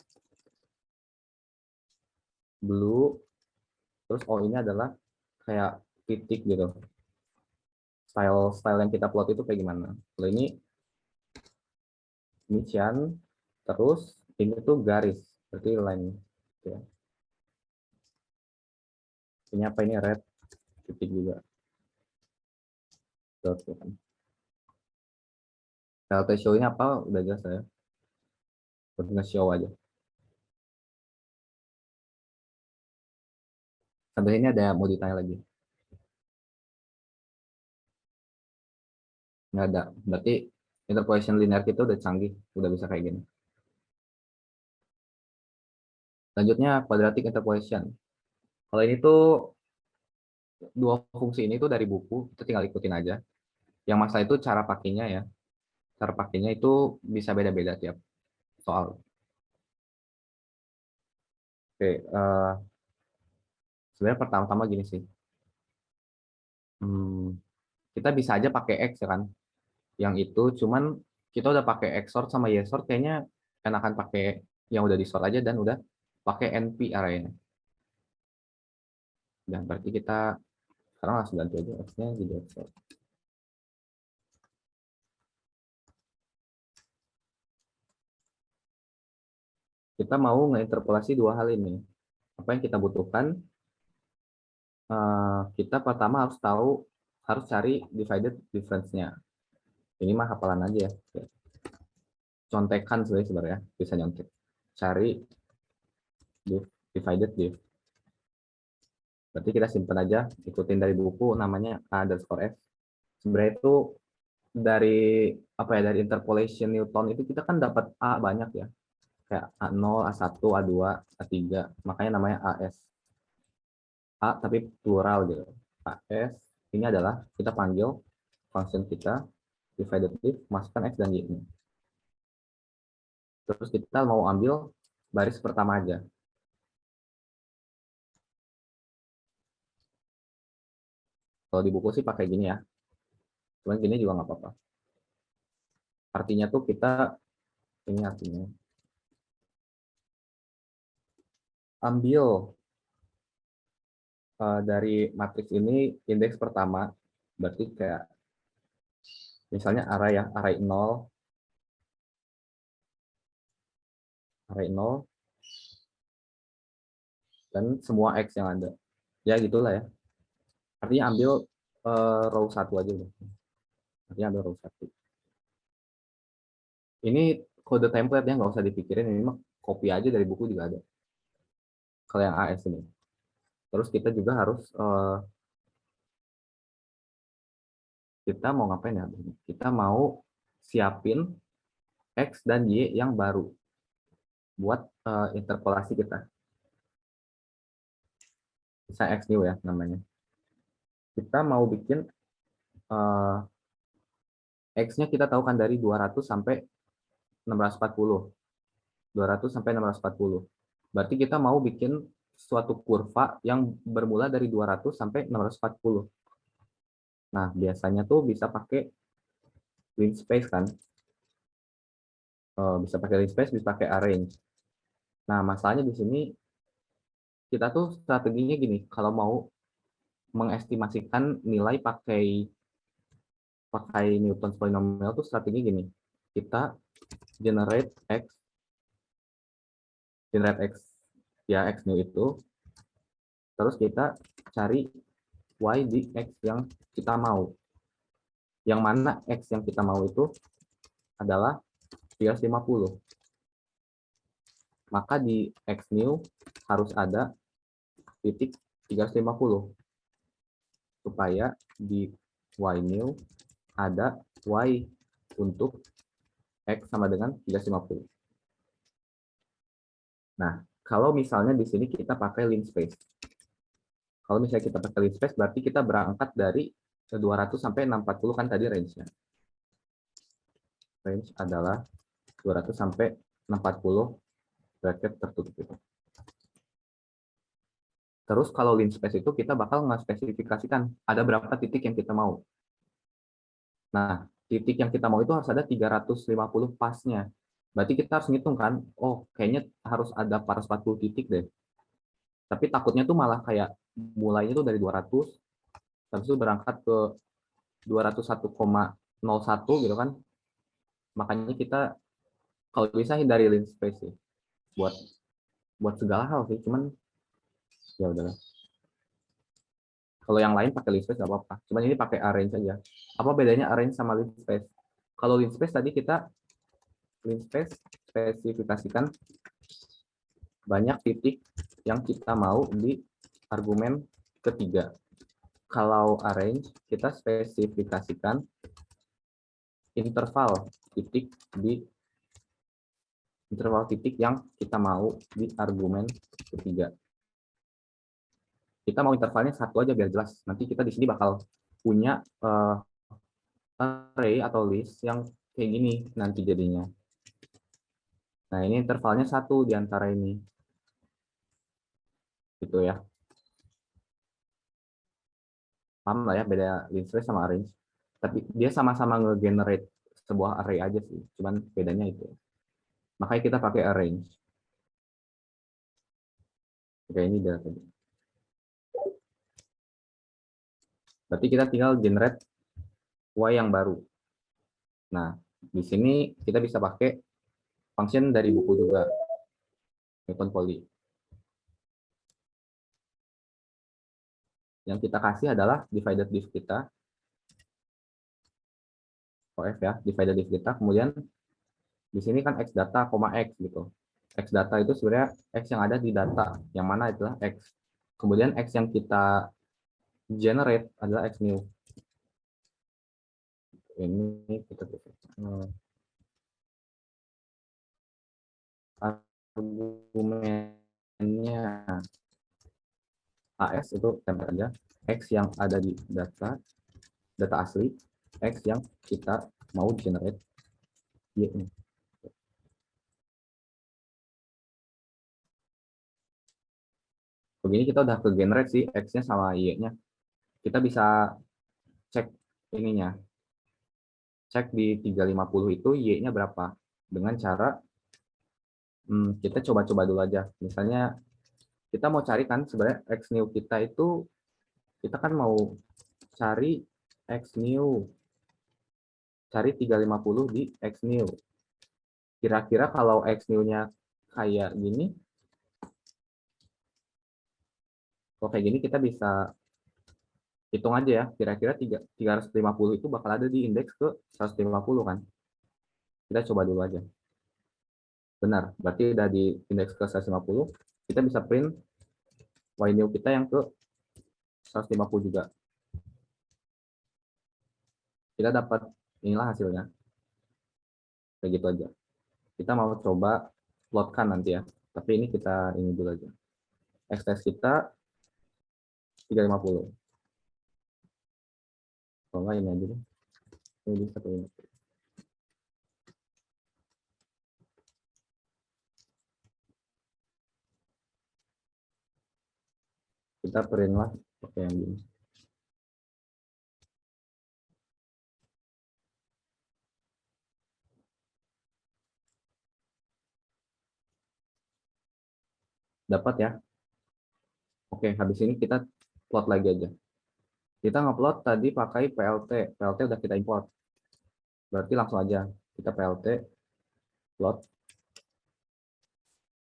blue, terus O ini adalah kayak titik gitu. Style yang kita plot itu kayak gimana? Kalau ini cian, terus ini tuh garis, berarti line. Ya. Ini apa ini red, titik juga. Dot, ya kan. Kalau show ini apa? Udah jelas ya. Buat nge-show aja. Sampai ini ada mau ditanya lagi? Nggak ada. Berarti interpolation linear kita udah canggih, udah bisa kayak gini. Lanjutnya quadratic interpolation. Kalau ini tuh dua fungsi ini tuh dari buku, kita tinggal ikutin aja. Yang masalah itu cara pakainya ya. Cara pakainya itu bisa beda-beda tiap soal. Oke, sebenarnya pertama-tama gini sih. Hmm, kita bisa aja pakai X ya kan. Yang itu cuman kita udah pakai X sort sama Y sort kayaknya enakan pakai yang udah di sort aja dan udah pakai NP arraynya. Dan berarti kita sekarang langsung ganti aja X-nya jadi X sort. Kita mau ngeinterpolasi dua hal ini. Apa yang kita butuhkan? Kita pertama harus tahu, harus cari divided difference-nya. Ini mah hafalan aja ya. Contekan sebenarnya bisa nyontek. Cari divided diff. Berarti kita simpan aja, ikutin dari buku namanya A_S. Sebenarnya itu dari apa ya, dari interpolation Newton itu kita kan dapat A banyak ya. Kayak A0, A1, A2, A3, makanya namanya AS. A tapi plural gitu. AS ini adalah kita panggil function kita divided diff, masukkan X dan Y-nya. Terus kita mau ambil baris pertama aja. Kalau di buku sih pakai gini ya. Cuman gini juga nggak apa-apa. Artinya tuh kita, ini artinya, ambil dari matriks ini indeks pertama, berarti kayak misalnya array ya, array 0, dan semua X yang ada. Ya gitulah ya. Artinya ambil row 1 aja. Artinya ambil row 1. Ini kode template ya, nggak usah dipikirin, ini mah copy aja dari buku juga ada. Kalau yang AS ini. Terus kita juga harus kita mau ngapain ya? Kita mau siapin X dan Y yang baru buat interpolasi kita. Bisa X new ya namanya. Kita mau bikin X-nya kita tahu kan dari 200 sampai 640. 200 sampai 640. Berarti kita mau bikin suatu kurva yang bermula dari 200 sampai 640. Nah, biasanya tuh bisa pakai linspace kan. Bisa pakai linspace, bisa pakai arrange. Nah, masalahnya di sini kita tuh strateginya gini, kalau mau mengestimasikan nilai pakai pakai Newton's polynomial tuh strategi gini. Kita generate X, generate X, ya X new itu, terus kita cari Y di X yang kita mau. Yang mana X yang kita mau itu adalah 350. Maka di X new harus ada titik 350 supaya di Y new ada Y untuk X sama dengan 350. Nah, kalau misalnya di sini kita pakai linspace. Kalau misalnya kita pakai linspace, berarti kita berangkat dari 200 sampai 640 kan tadi range-nya. Range adalah 200 sampai 640 bracket tertutup itu. Terus kalau linspace itu kita bakal nge-spesifikasikan ada berapa titik yang kita mau. Nah, titik yang kita mau itu harus ada 350 pasnya. Berarti kita harus ngitung kan, oh kayaknya harus ada 440 titik deh. Tapi takutnya tuh malah kayak mulainya tuh dari 200, habis itu berangkat ke 201,01 gitu kan. Makanya kita kalau bisa hindari linspace sih. Buat buat segala hal sih, cuman ya udahlah. Kalau yang lain pakai linspace nggak apa-apa. Cuman ini pakai arrange aja. Apa bedanya arrange sama linspace? Kalau linspace tadi kita linspace spesifikasikan banyak titik yang kita mau di argumen ketiga. Kalau arrange kita spesifikasikan interval titik di interval titik yang kita mau di argumen ketiga. Kita mau intervalnya satu aja biar jelas. Nanti kita di sini bakal punya array atau list yang kayak gini nanti jadinya. Nah, ini intervalnya satu di antara ini. Gitu ya. Paham lah ya beda linspace sama arrange. Tapi dia sama-sama nge-generate sebuah array aja sih. Cuman bedanya itu. Makanya kita pakai arrange. Oke, ini udah tadi. Berarti kita tinggal generate Y yang baru. Nah, di sini kita bisa pakai function dari buku juga. Newton Poly. Yang kita kasih adalah divided diff kita. OF ya, divided diff kita. Kemudian di sini kan X data, X gitu. X data itu sebenarnya X yang ada di data. Yang mana itulah X. Kemudian X yang kita generate adalah X new. Ini kita argumennya AS itu tempel aja. X yang ada di data asli, X yang kita mau generate Y ini. Begini kita udah ke generate sih X-nya sama Y-nya. Kita bisa cek ininya. Cek di 350 itu Y-nya berapa. Dengan cara kita coba-coba dulu aja. Misalnya kita mau cari kan sebenarnya X new kita itu kita kan mau cari X new. Cari 350 di X new. Kira-kira kalau X new-nya kayak gini, kalau kayak gini kita bisa hitung aja ya, kira-kira 350 itu bakal ada di indeks ke 150 kan. Kita coba dulu aja. Benar, berarti udah di indeks ke 150, kita bisa print Y new kita yang ke 150 juga. Kita dapat inilah hasilnya. Kayak gitu aja. Kita mau coba plotkan nanti ya. Tapi ini kita ini dulu aja. X kita 350. Kalau nggak ini aja deh. Ini bisa tuh. Kita print lah pakai yang gini. Dapat ya. Oke, habis ini kita plot lagi aja. Kita ngupload tadi pakai PLT. PLT udah kita import. Berarti langsung aja kita PLT plot.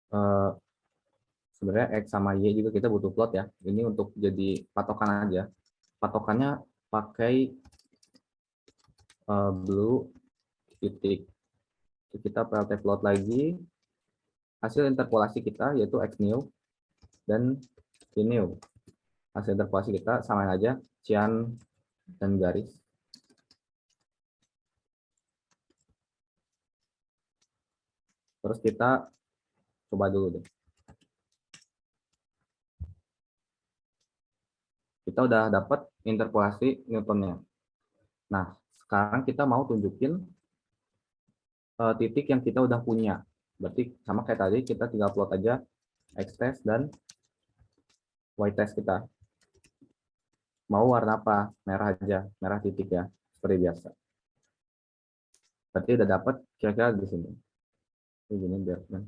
Eh, Sebenarnya X sama Y juga kita butuh plot ya. Ini untuk jadi patokan aja. Patokannya pakai blue titik. Kita PLT plot lagi. Hasil interpolasi kita yaitu X new dan Y new. Hasil interpolasi kita samain aja cian dan garis. Terus kita coba dulu deh. Kita udah dapat interpolasi Newtonnya. Nah, sekarang kita mau tunjukin titik yang kita udah punya. Berarti sama kayak tadi, kita tinggal plot aja X test dan Y test kita. Mau warna apa? Merah aja, merah titik ya, seperti biasa. Berarti udah dapat kira-kira di sini. Ini gini biar kan.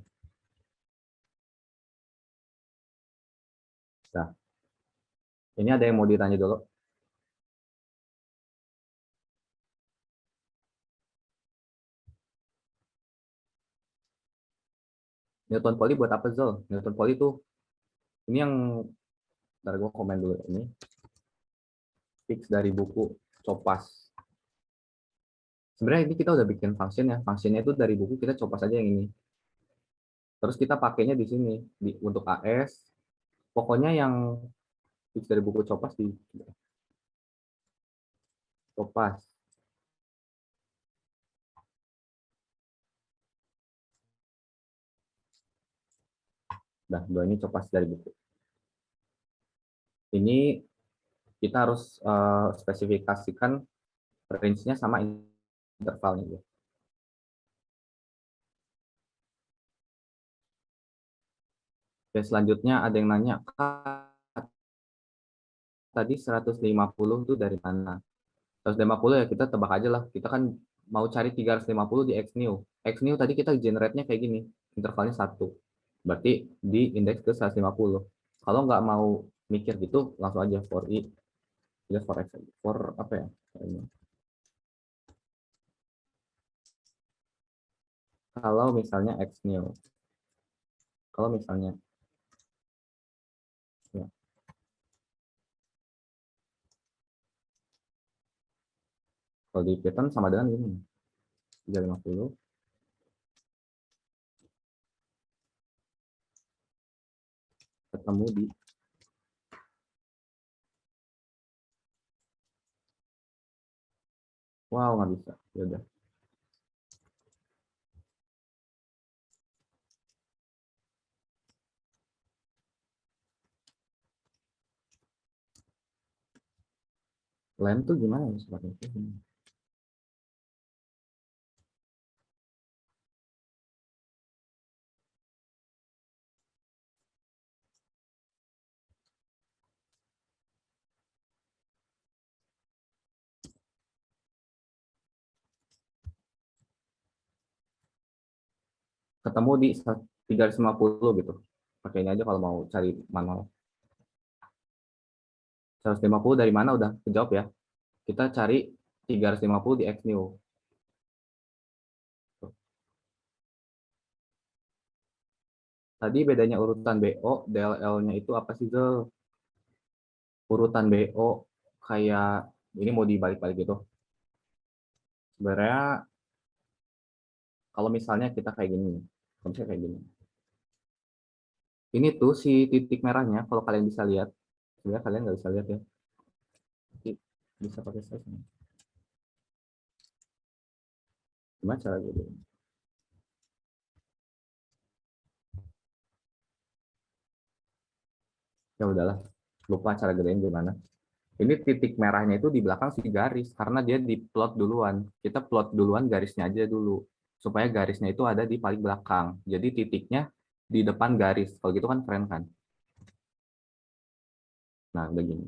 Nah, ini ada yang mau ditanya dulu. Newton Poly buat apa, Zul? Newton Poly tuh, ini yang, ntar gue komen dulu ini. Fix dari buku Copas. Sebenarnya ini kita udah bikin function ya. Functionnya itu dari buku, kita copas aja yang ini. Terus kita pakainya di sini untuk AS. Pokoknya yang fix dari buku Copas di Copas. Nah, dua ini Copas dari buku. Ini kita harus spesifikasikan range-nya sama intervalnya. Oke, selanjutnya ada yang nanya, tadi 150 itu dari mana? 150 ya kita tebak aja lah. Kita kan mau cari 350 di X new. X new tadi kita generate-nya kayak gini. Intervalnya 1. Berarti di indeks ke 150. Kalau nggak mau mikir gitu, langsung aja for i. Ya for x aja. For apa ya? Kalau misalnya X new. Kalau misalnya ya, kalau di Python sama dengan ini. 350 ketemu di, wow nggak bisa. Ya udah. Lem tuh gimana ya seperti itu? Ketemu di 350 gitu. Pakai ini aja kalau mau cari manual. 150 dari mana udah kejawab ya. Kita cari 350 di X new. Tadi bedanya urutan BO, DLL-nya itu apa sih, Zel? Urutan BO kayak ini mau dibalik-balik gitu. Sebenarnya Kalau misalnya kita kayak gini, kalau misalnya kayak gini. Ini tuh si titik merahnya, kalau kalian bisa lihat, sebenarnya kalian nggak bisa lihat ya. Tapi bisa pakai size. Gimana cara gitu? Ya udahlah, lupa cara gedein gimana. Ini titik merahnya itu di belakang si garis, karena dia diplot duluan. Kita plot duluan garisnya aja dulu, supaya garisnya itu ada di paling belakang. Jadi titiknya di depan garis. Kalau gitu kan keren kan? Nah, udah gini.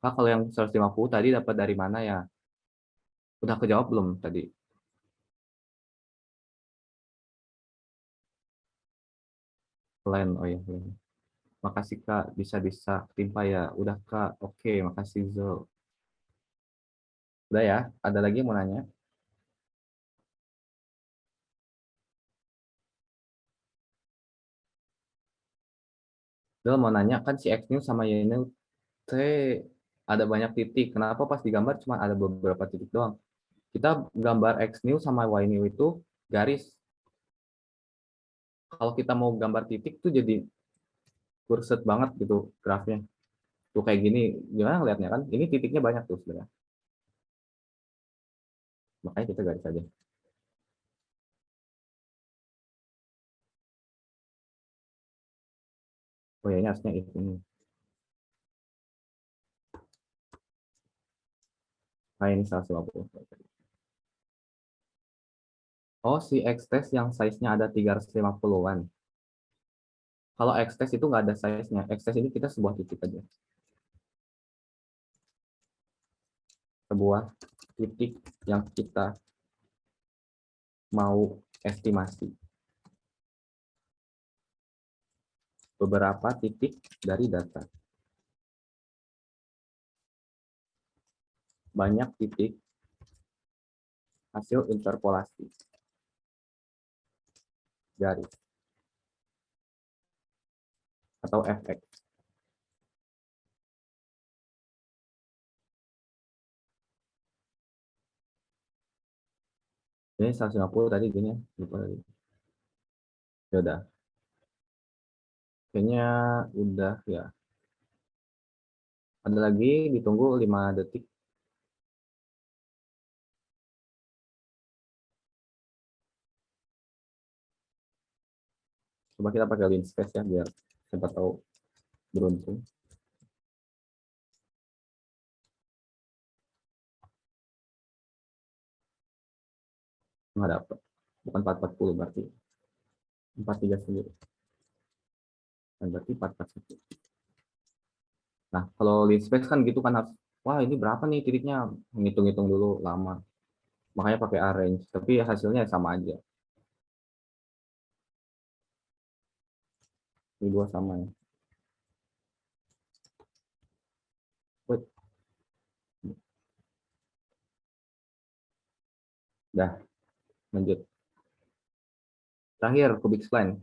Kak, kalau yang 150 tadi dapat dari mana ya? Udah kejawab belum tadi? Plan, oh ya. Plan. Makasih Kak, bisa-bisa timpa ya. Udah Kak, oke, makasih Zo. Udah ya, ada lagi yang mau nanya? Zo mau nanya, kan si X New sama Y New T ada banyak titik. Kenapa pas digambar cuma ada beberapa titik doang? Kita gambar X New sama Y New itu garis. Kalau kita mau gambar titik tuh jadi kurset banget gitu grafnya. Tuh kayak gini, gimana ngeliatnya kan? Ini titiknya banyak tuh sebenarnya. Makanya kita garis aja. Oh ya, ini harusnya ini. Nah, ini 150. Oh, si X-Test yang size-nya ada 350-an. Kalau X-Test itu nggak ada size-nya. X-Test ini kita sebuah titik aja. Sebuah titik yang kita mau estimasi. Beberapa titik dari data. Banyak titik hasil interpolasi garis atau efek. Ini 150 tadi gini ya. Lupa tadi. Ya udah. Kayaknya udah ya. Ada lagi ditunggu 5 detik. Coba kita pakai link space ya biar siapa tahu beruntung. Nggak dapat. Bukan 440 berarti 439. Dan berarti 441. Nah, kalau list space kan gitu kan harus, wah ini berapa nih titiknya? Ngitung-ngitung dulu lama. Makanya pakai arrange, tapi hasilnya sama aja. Ini dua sama ya. Wait, dah, lanjut. Terakhir, cubic spline.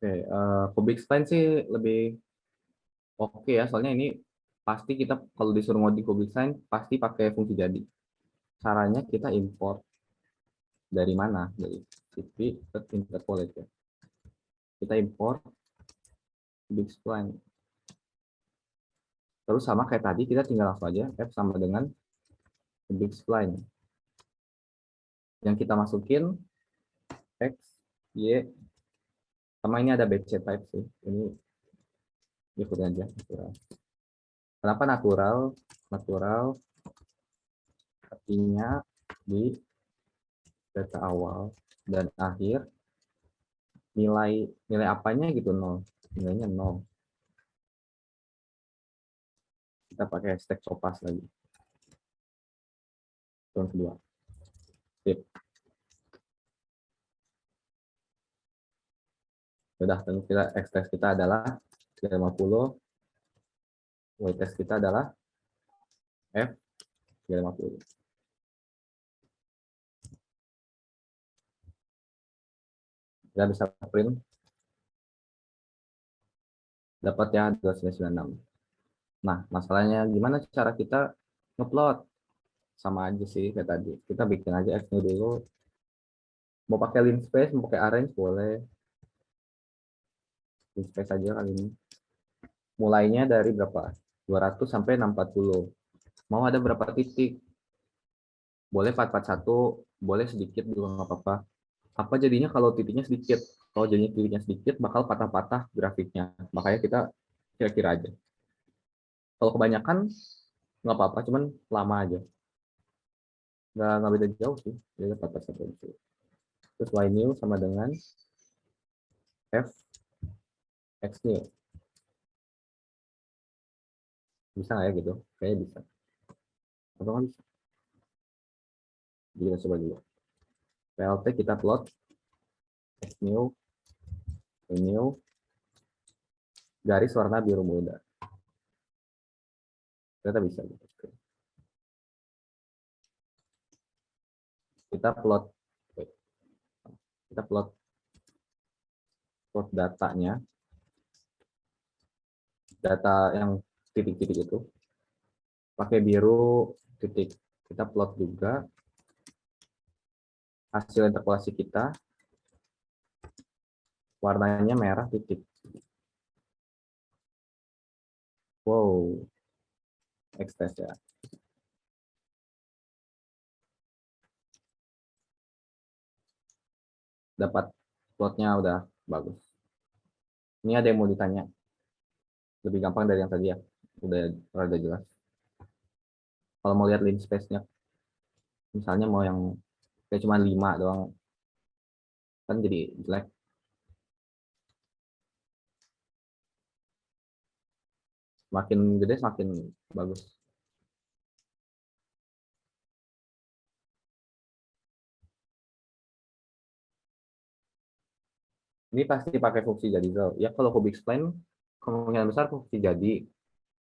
Oke, cubic spline sih lebih oke ya, soalnya ini pasti kita kalau disuruh ngoding cubic spline pasti pakai fungsi jadi. Caranya kita import dari mana? Dari cp ke interpolate ya. Kita import cubic spline. Terus sama kayak tadi, kita tinggal langsung aja f sama dengan cubic spline. Yang kita masukin x, y, sama ini ada BC type sih. Ini ikutin aja natural. Kenapa natural? Natural artinya di data awal dan akhir nilai nilai apanya gitu nol. Nilainya nol. Kita pakai stack topaz lagi. Yang kedua. Sip. Sudah, tentu kita x test kita adalah 350, y test kita adalah f 350. Kita bisa print dapat ya 296. Nah, masalahnya gimana cara kita ngeplot? sama aja sih kayak tadi. Kita bikin aja X-nya dulu. Mau pakai linspace, mau pakai arrange boleh. Linspace aja kali ini. Mulainya dari berapa? 200 sampai 640. Mau ada berapa titik? Boleh 441, boleh sedikit juga nggak apa-apa. Apa jadinya kalau titiknya sedikit? Kalau jadinya titiknya sedikit, bakal patah-patah grafiknya. Makanya kita kira-kira aja. Kalau kebanyakan, nggak apa-apa, cuman lama aja. Nggak beda jauh sih. Jadi 441. Terus y new sama dengan f x new. Bisa nggak ya gitu? Kayaknya bisa. Atau nggak bisa? Jadi kita coba dulu. PLT kita plot x new, y new, garis warna biru muda. Ternyata bisa. Gitu. Kita plot, kita plot datanya, data yang titik-titik itu, pakai biru titik. Kita plot juga hasil interpolasi kita, warnanya merah titik. Wow, ekstras ya. Dapat plotnya udah bagus. Ini ada yang mau ditanya. Lebih gampang dari yang tadi ya. Udah rada jelas. Kalau mau lihat link space-nya, misalnya mau yang kayak cuma 5 doang, kan jadi jelek. Semakin gede semakin bagus. Ini pasti pakai fungsi jadi Zal. Ya kalau Kubik Spline kemungkinan besar fungsi jadi.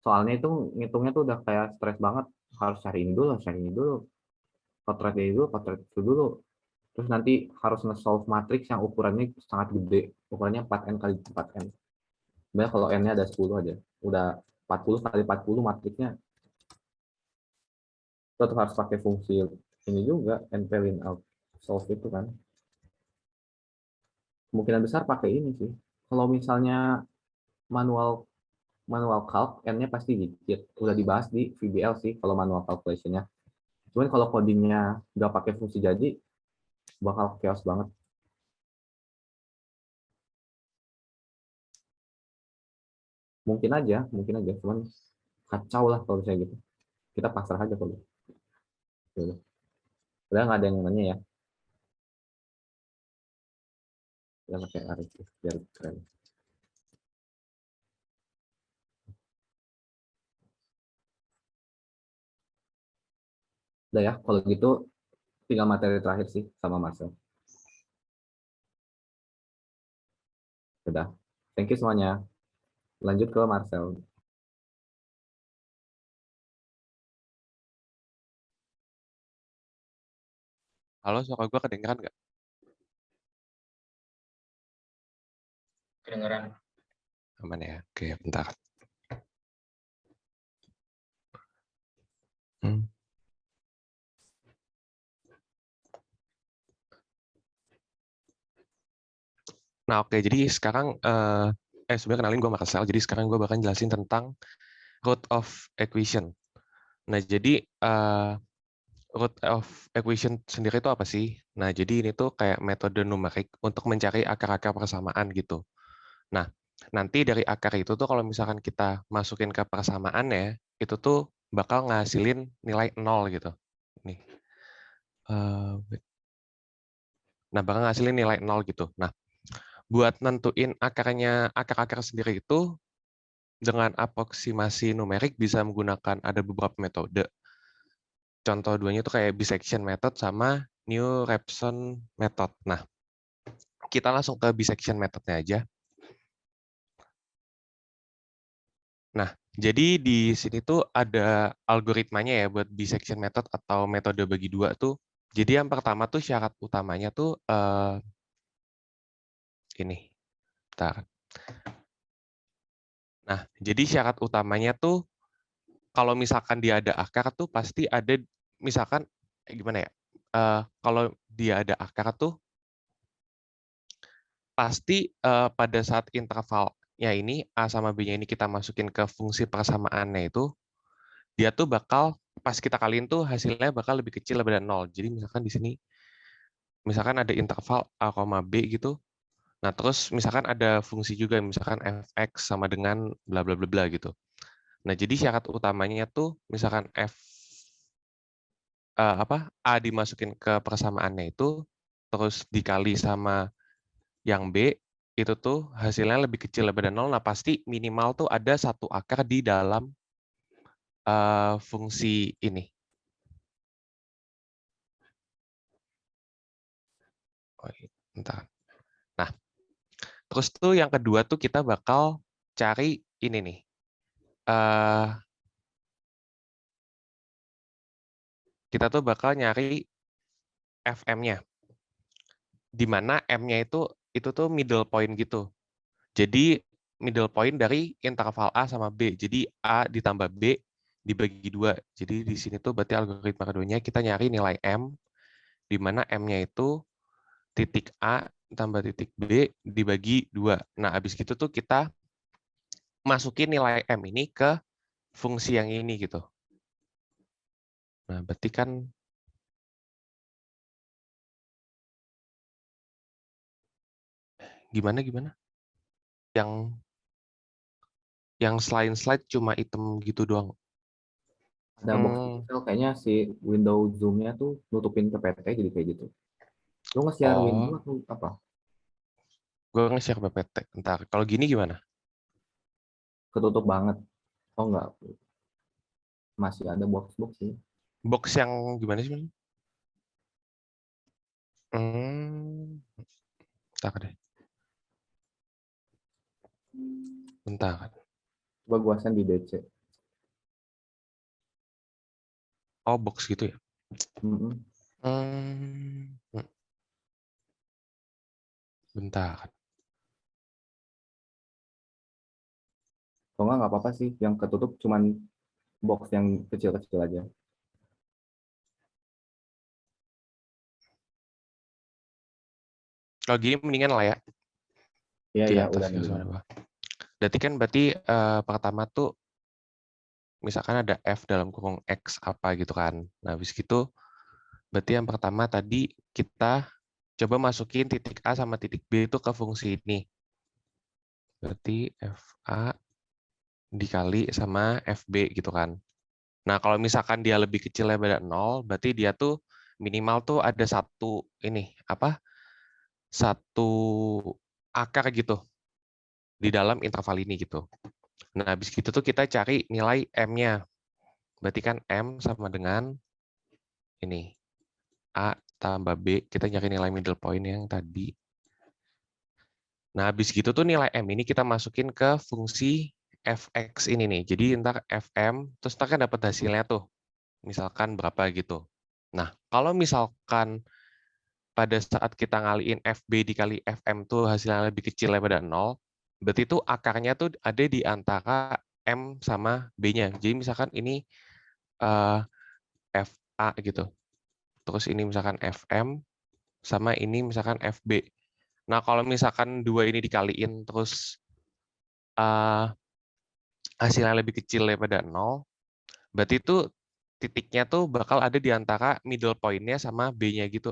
Soalnya itu ngitungnya tuh udah kayak stres banget. Harus cari ini dulu, cari ini dulu. Potret ini dulu, potret itu dulu. Terus nanti harus nge-solve matriks yang ukurannya sangat gede. Ukurannya 4N kali 4N. Sebenarnya kalau N-nya ada 10 aja. Udah 40 kali 40 matriksnya. Tetap harus pakai fungsi ini juga, NP out solve itu kan. Kemungkinan besar pakai ini sih. Kalau misalnya manual manual calc, N-nya pasti dikit. Udah dibahas di VBL sih kalau manual calculation-nya. Cuman kalau codingnya nggak pakai fungsi jadi, bakal chaos banget. Mungkin aja. Cuman kacau lah kalau misalnya gitu. Kita pasrah aja kalau. Gitu. Udah nggak ada yang nanya ya. Kita pakai arif biar keren. Udah ya, kalau gitu tinggal materi terakhir sih sama Marcel. Udah. Thank you semuanya. Lanjut ke Marcel. Halo, suara gue kedengeran nggak? Kedengeran. Aman ya? Oke, bentar. Hmm. Nah, oke. Jadi sekarang, sebenarnya kenalin gue Marcel. Jadi sekarang gue bakal jelasin tentang root of equation. Nah, jadi root of equation sendiri itu apa sih? Nah, jadi ini tuh kayak metode numerik untuk mencari akar-akar persamaan gitu. Nah, nanti dari akar itu tuh kalau misalkan kita masukin ke persamaannya, itu tuh bakal ngasilin nilai 0 gitu. Nih. Nah, bakal ngasilin nilai 0 gitu. Nah, buat nentuin akar-akar sendiri itu dengan aproksimasi numerik bisa menggunakan ada beberapa metode. Contoh duanya itu kayak bisection method sama New-Repson method. Nah, kita langsung ke bisection methodnya aja. Nah, jadi di sini tuh ada algoritmanya ya buat bisection method atau metode bagi dua tuh. Jadi yang pertama tuh syarat utamanya tuh ini. Bentar. Nah, jadi syarat utamanya tuh kalau misalkan dia ada akar tuh pasti ada misalkan gimana ya? Kalau dia ada akar tuh pasti pada saat intervalnya ini A sama B-nya ini kita masukin ke fungsi persamaannya itu, dia tuh bakal pas kita kaliin tuh hasilnya bakal lebih kecil daripada 0. Jadi misalkan di sini misalkan ada interval A, B gitu. Nah, terus misalkan ada fungsi juga misalkan fx sama dengan bla bla bla bla gitu. Nah, jadi syarat utamanya tuh misalkan A dimasukin ke persamaannya itu terus dikali sama yang B itu tuh hasilnya lebih kecil daripada 0. Nah, pasti minimal tuh ada satu akar di dalam fungsi ini. Oh, bentar. Nah, terus tuh yang kedua tuh kita bakal cari ini nih. Kita tuh bakal nyari FM-nya. Di mana M-nya itu tuh middle point gitu. Jadi middle point dari interval A sama B. Jadi A ditambah B dibagi 2. Jadi di sini tuh berarti algoritma keduanya kita nyari nilai M, di mana M-nya itu titik A tambah titik B dibagi 2. Nah, habis gitu tuh kita masukin nilai M ini ke fungsi yang ini gitu. Nah, berarti kan gimana? Yang slide cuma item gitu doang. Ada box pixel kayaknya si window zoom-nya tuh nutupin ke PPT jadi kayak gitu. Lu nge-share window Oh, atau apa? gue nge-share PPT. Ntar, kalau gini gimana? Ketutup banget. Oh enggak, masih ada box sih. Box yang gimana sih? Bentar deh. Bentar. Coba gua send di DC. Oh, box gitu ya? Mm-mm. Bentar. Kalau nggak apa-apa sih, yang ketutup cuman box yang kecil-kecil aja. Kalau gini mendingan lah ya. Iya, Di iya, atas udah gitu mendingan. sama bawah. Berarti pertama tuh misalkan ada F dalam kurung X apa gitu kan. Nah, habis gitu berarti yang pertama tadi kita coba masukin titik A sama titik B itu ke fungsi ini. Berarti FA dikali sama FB gitu kan. Nah, kalau misalkan dia lebih kecil daripada 0, berarti dia tuh minimal tuh ada satu akar gitu di dalam interval ini gitu. Nah, habis gitu tuh kita cari nilai M-nya. Berarti kan M sama dengan ini, A tambah B, kita nyari nilai middle point yang tadi. Nah, habis gitu tuh nilai M ini kita masukin ke fungsi fx ini nih. Jadi ntar fm, terus ntar kan dapat hasilnya tuh. Misalkan berapa gitu. Nah, kalau misalkan pada saat kita ngaliin fb dikali fm tuh hasilnya lebih kecil daripada 0, berarti tuh akarnya tuh ada di antara m sama b-nya. Jadi misalkan ini fa gitu. Terus ini misalkan fm, sama ini misalkan fb. Nah, kalau misalkan dua ini dikaliin terus hasilnya lebih kecil daripada 0, berarti itu titiknya tuh bakal ada di antara middle point-nya sama B-nya gitu,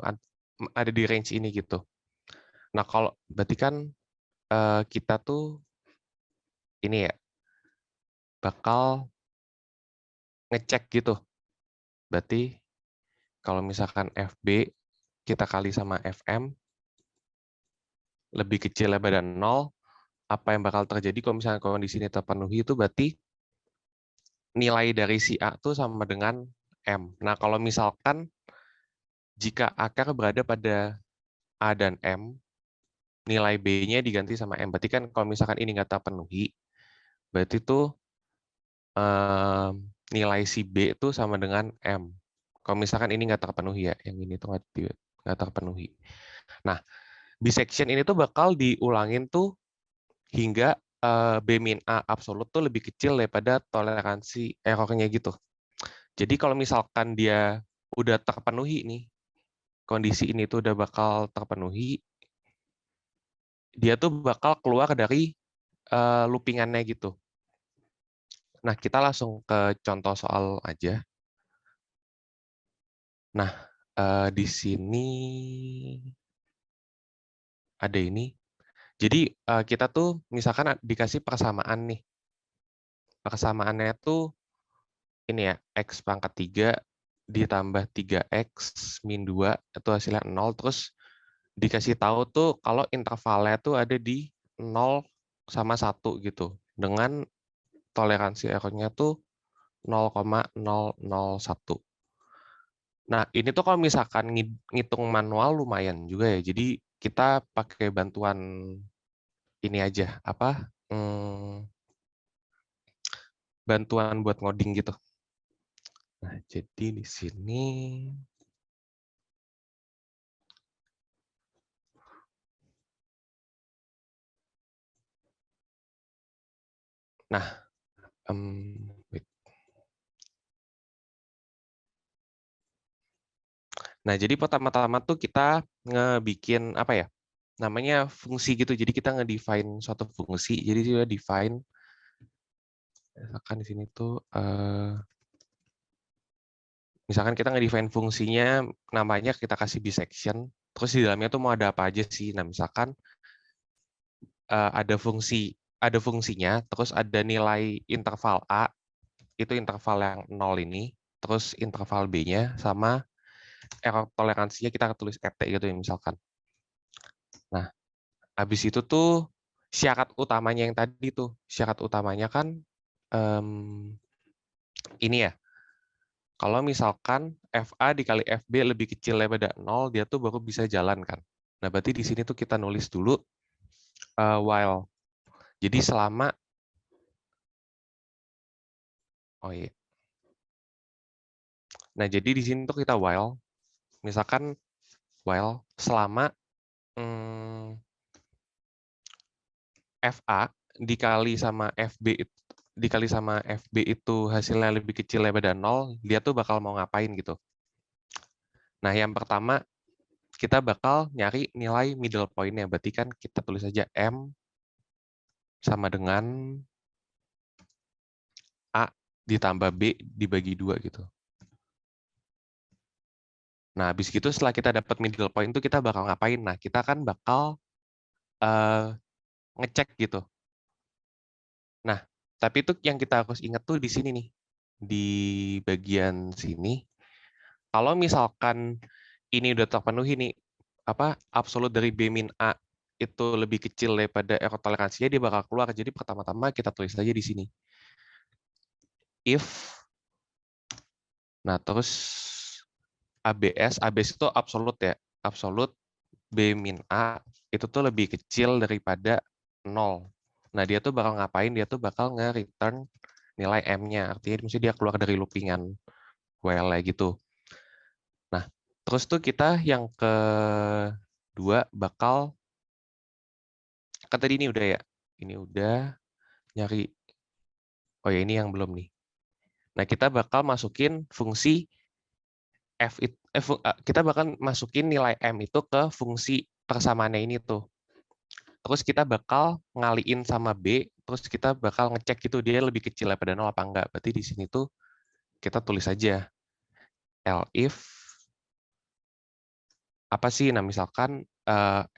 ada di range ini gitu. Nah, kalau berarti kan kita tuh ini ya, bakal ngecek gitu. Berarti kalau misalkan FB kita kali sama FM lebih kecil daripada 0, apa yang bakal terjadi kalau misalnya kondisi ini terpenuhi itu berarti nilai dari si A tuh sama dengan M. Nah, kalau misalkan jika akar berada pada A dan M, nilai B-nya diganti sama M. Berarti kan kalau misalkan ini nggak terpenuhi, berarti tuh nilai si B itu sama dengan M. Kalau misalkan ini nggak terpenuhi ya, yang ini tuh nggak terpenuhi. Nah, bisection ini tuh bakal diulangin tuh hingga B min A absolut tuh lebih kecil daripada toleransi errornya gitu. Jadi kalau misalkan dia udah terpenuhi nih, kondisi ini tuh udah bakal terpenuhi, dia tuh bakal keluar dari loopingannya gitu. Nah, kita langsung ke contoh soal aja. Nah, di sini ada ini. Jadi kita tuh misalkan dikasih persamaan nih. Persamaannya tuh ini ya, X pangkat 3 ditambah 3X min 2 itu hasilnya 0. Terus dikasih tahu tuh kalau intervalnya tuh ada di 0 sama 1 gitu. Dengan toleransi errornya tuh 0,001. Nah, ini tuh kalau misalkan ngitung manual lumayan juga ya. Jadi kita pakai bantuan ini aja, apa? Bantuan buat ngoding gitu. Nah, jadi di sini nah, wait. Nah, jadi pertama-tama tuh kita ngebikin apa ya? Namanya fungsi gitu. Jadi kita nge-define suatu fungsi. Jadi dia define misalkan di sini tuh misalkan kita nge-define fungsinya namanya kita kasih bisection. Terus di dalamnya tuh mau ada apa aja sih? Nah, misalkan ada fungsinya, terus ada nilai interval A, itu interval yang 0 ini, terus interval B-nya sama error toleransinya kita tulis RT gitu ya misalkan. Nah, habis itu tuh syarat utamanya yang tadi tuh, syarat utamanya kan ini ya, kalau misalkan FA dikali FB lebih kecil daripada 0, dia tuh baru bisa jalan kan. Nah, berarti di sini tuh kita nulis dulu while. Jadi selama, oh iya. Nah, jadi di sini tuh kita while, misalkan while selama FA dikali sama FB itu hasilnya lebih kecil daripada 0, dia tuh bakal mau ngapain gitu. Nah, yang pertama kita bakal nyari nilai middle point-nya. Berarti kan kita tulis aja M sama dengan A ditambah B dibagi 2 gitu. Nah, habis gitu setelah kita dapat middle point itu kita bakal ngapain? Nah, kita kan bakal ngecek gitu. Nah, tapi itu yang kita harus ingat tuh di sini nih. Di bagian sini. Kalau misalkan ini udah terpenuhi nih, apa absolut dari B min A itu lebih kecil daripada error toleransinya, dia bakal keluar. Jadi pertama-tama kita tulis aja di sini. If, nah terus ABS itu absolut ya, absolut B min A itu tuh lebih kecil daripada 0. Nah dia tuh bakal ngapain? Dia tuh bakal nge-return nilai M-nya. Artinya mesti dia keluar dari loopingan while gitu. Nah, terus tuh kita yang kedua bakal, kan tadi ini udah ya, ini udah nyari, oh ya ini yang belum nih. Nah, kita bakal masukin fungsi kita bakal masukin nilai M itu ke fungsi persamaannya ini tuh. Terus kita bakal ngaliin sama B, terus kita bakal ngecek gitu dia lebih kecil daripada 0 apa enggak. Berarti di sini tuh kita tulis aja if apa sih? Nah, misalkan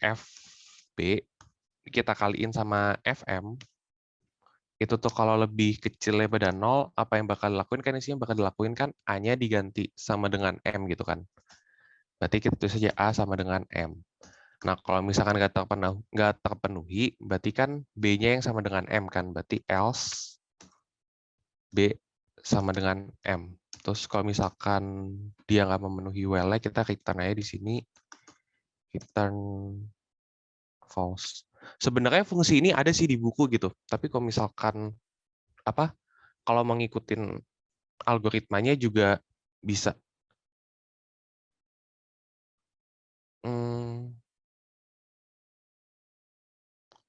FB kita kaliin sama FM, itu tuh kalau lebih kecil daripada 0, apa yang bakal dilakuin? Kan isinya bakal dilakuin kan A-nya diganti sama dengan M gitu kan. Berarti kita tulis saja A sama dengan M. Nah, kalau misalkan nggak terpenuhi, berarti kan B-nya yang sama dengan M kan. Berarti else B sama dengan M. Terus kalau misalkan dia nggak memenuhi while-nya, kita return aja di sini, return false. Sebenarnya fungsi ini ada sih di buku gitu. Tapi kalau misalkan apa? Kalau mengikutin algoritmanya juga bisa.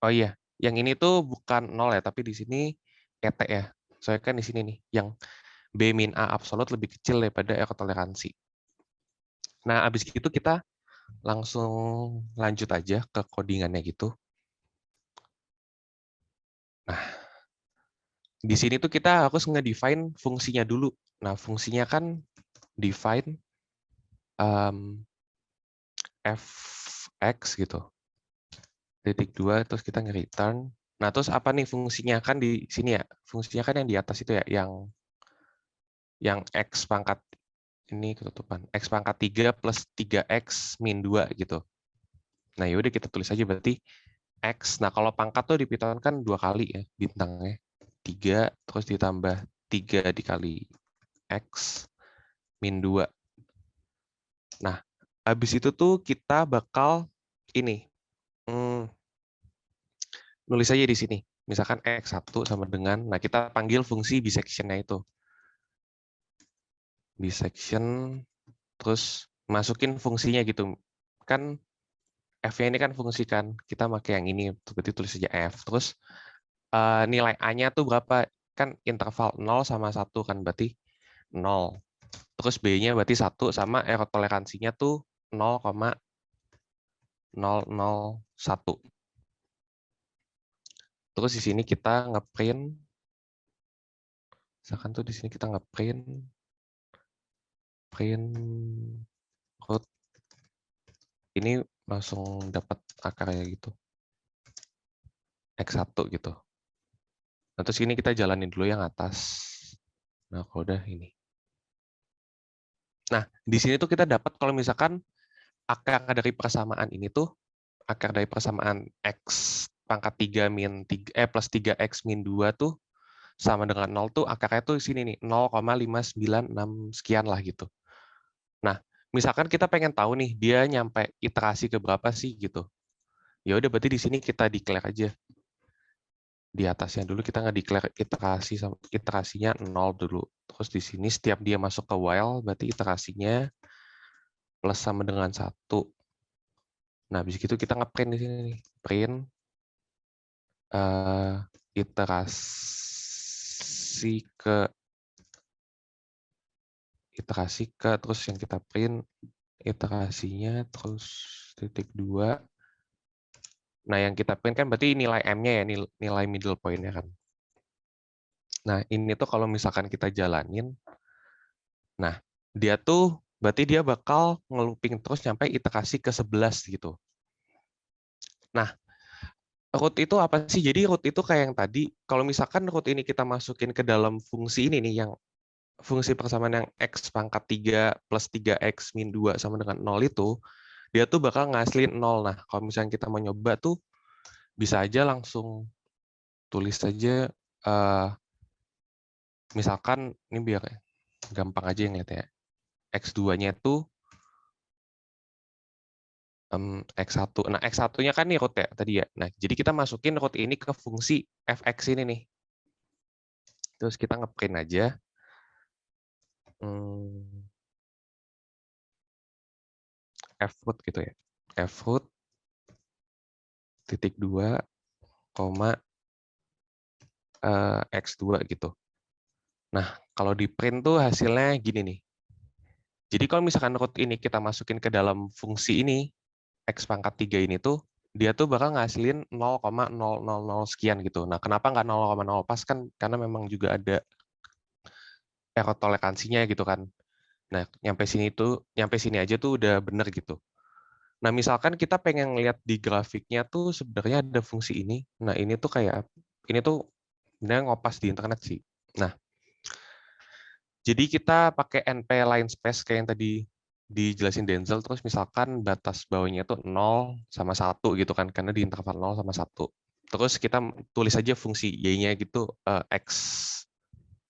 Oh iya, yang ini tuh bukan 0 ya, tapi di sini ET ya. Soalnya kan di sini nih, yang B min A absolut lebih kecil daripada error toleransi. Nah, abis itu kita langsung lanjut aja ke codingannya gitu. Nah, di sini tuh kita harus nge-define fungsinya dulu. Nah, fungsinya kan define fx gitu. Titik 2, terus kita nge-return. Nah, terus apa nih fungsinya? Kan di sini ya, fungsinya kan yang di atas itu ya, yang x pangkat ini ketutupan. X pangkat 3 plus 3x min 2 gitu. Nah, yaudah kita tulis aja berarti X. Nah, kalau pangkat tuh di Python kan 2 kali ya bintangnya. 3, terus ditambah 3 dikali X min 2. Nah, habis itu tuh kita bakal ini. Nulis aja di sini. Misalkan X1 sama dengan, nah kita panggil fungsi bisection-nya itu. Bisection, terus masukin fungsinya gitu. Kan F-nya ini kan fungsi kan, kita pakai yang ini, berarti tulis aja F. Terus nilai A-nya tuh berapa? Kan interval 0 sama 1 kan, berarti 0. Terus B-nya berarti 1 sama error toleransinya tuh 0,001. Terus di sini kita ngeprint, misalkan tuh di sini kita ngeprint root, ini langsung dapat akarnya gitu, X1 gitu. Nah, terus ini kita jalanin dulu yang atas. Nah, kalau udah ini. Nah, di sini tuh kita dapat kalau misalkan akar dari persamaan ini tuh, akar dari persamaan X pangkat 3 min 3, plus 3X min 2 tuh sama dengan 0 tuh akarnya tuh di sini nih, 0,596 sekian lah gitu. Nah, misalkan kita pengen tahu nih, dia nyampe iterasi ke berapa sih gitu. Ya udah berarti di sini kita declare aja. Di atasnya dulu kita nge-declare iterasinya 0 dulu. Terus di sini setiap dia masuk ke while, berarti iterasinya plus sama dengan 1. Nah, habis itu kita nge-print di sini nih. Print iterasi ke terus yang kita print iterasinya terus titik 2. Nah, yang kita print kan berarti nilai M-nya ya, nilai middle point-nya kan. Nah, ini tuh kalau misalkan kita jalanin, nah, dia tuh berarti dia bakal nge-looping terus sampai iterasi ke 11 gitu. Nah, root itu apa sih? Jadi root itu kayak yang tadi, kalau misalkan root ini kita masukin ke dalam fungsi ini nih, yang fungsi persamaan yang X pangkat 3 plus 3X min 2 sama dengan 0 itu, dia tuh bakal ngasilin 0. Nah, kalau misalnya kita mau nyoba tuh, bisa aja langsung tulis saja, misalkan, ini biar gampang aja yang lihat ya, X2-nya itu X1. Nah, X1-nya kan nih root ya tadi ya. Nah, jadi kita masukin root ini ke fungsi fx ini nih. Terus kita ngeprint aja. F-root gitu ya. F-root titik 2, X2 gitu. Nah, kalau di print tuh hasilnya gini nih. Jadi kalau misalkan root ini kita masukin ke dalam fungsi ini, X pangkat 3 ini tuh, dia tuh bakal ngasilin 0,000 sekian gitu. Nah, kenapa nggak 0,0 pas kan? Karena memang juga ada error toleransinya gitu kan. Nah, nyampe sini aja tuh udah bener gitu. Nah, misalkan kita pengen lihat di grafiknya tuh sebenarnya ada fungsi ini. Nah, ini tuh kayak, ini tuh sebenarnya ngopas di internet sih. Nah, jadi kita pakai NP line space kayak yang tadi dijelasin Denzel, terus misalkan batas bawahnya tuh 0 sama 1 gitu kan, karena di interval 0 sama 1. Terus kita tulis aja fungsi Y-nya gitu, X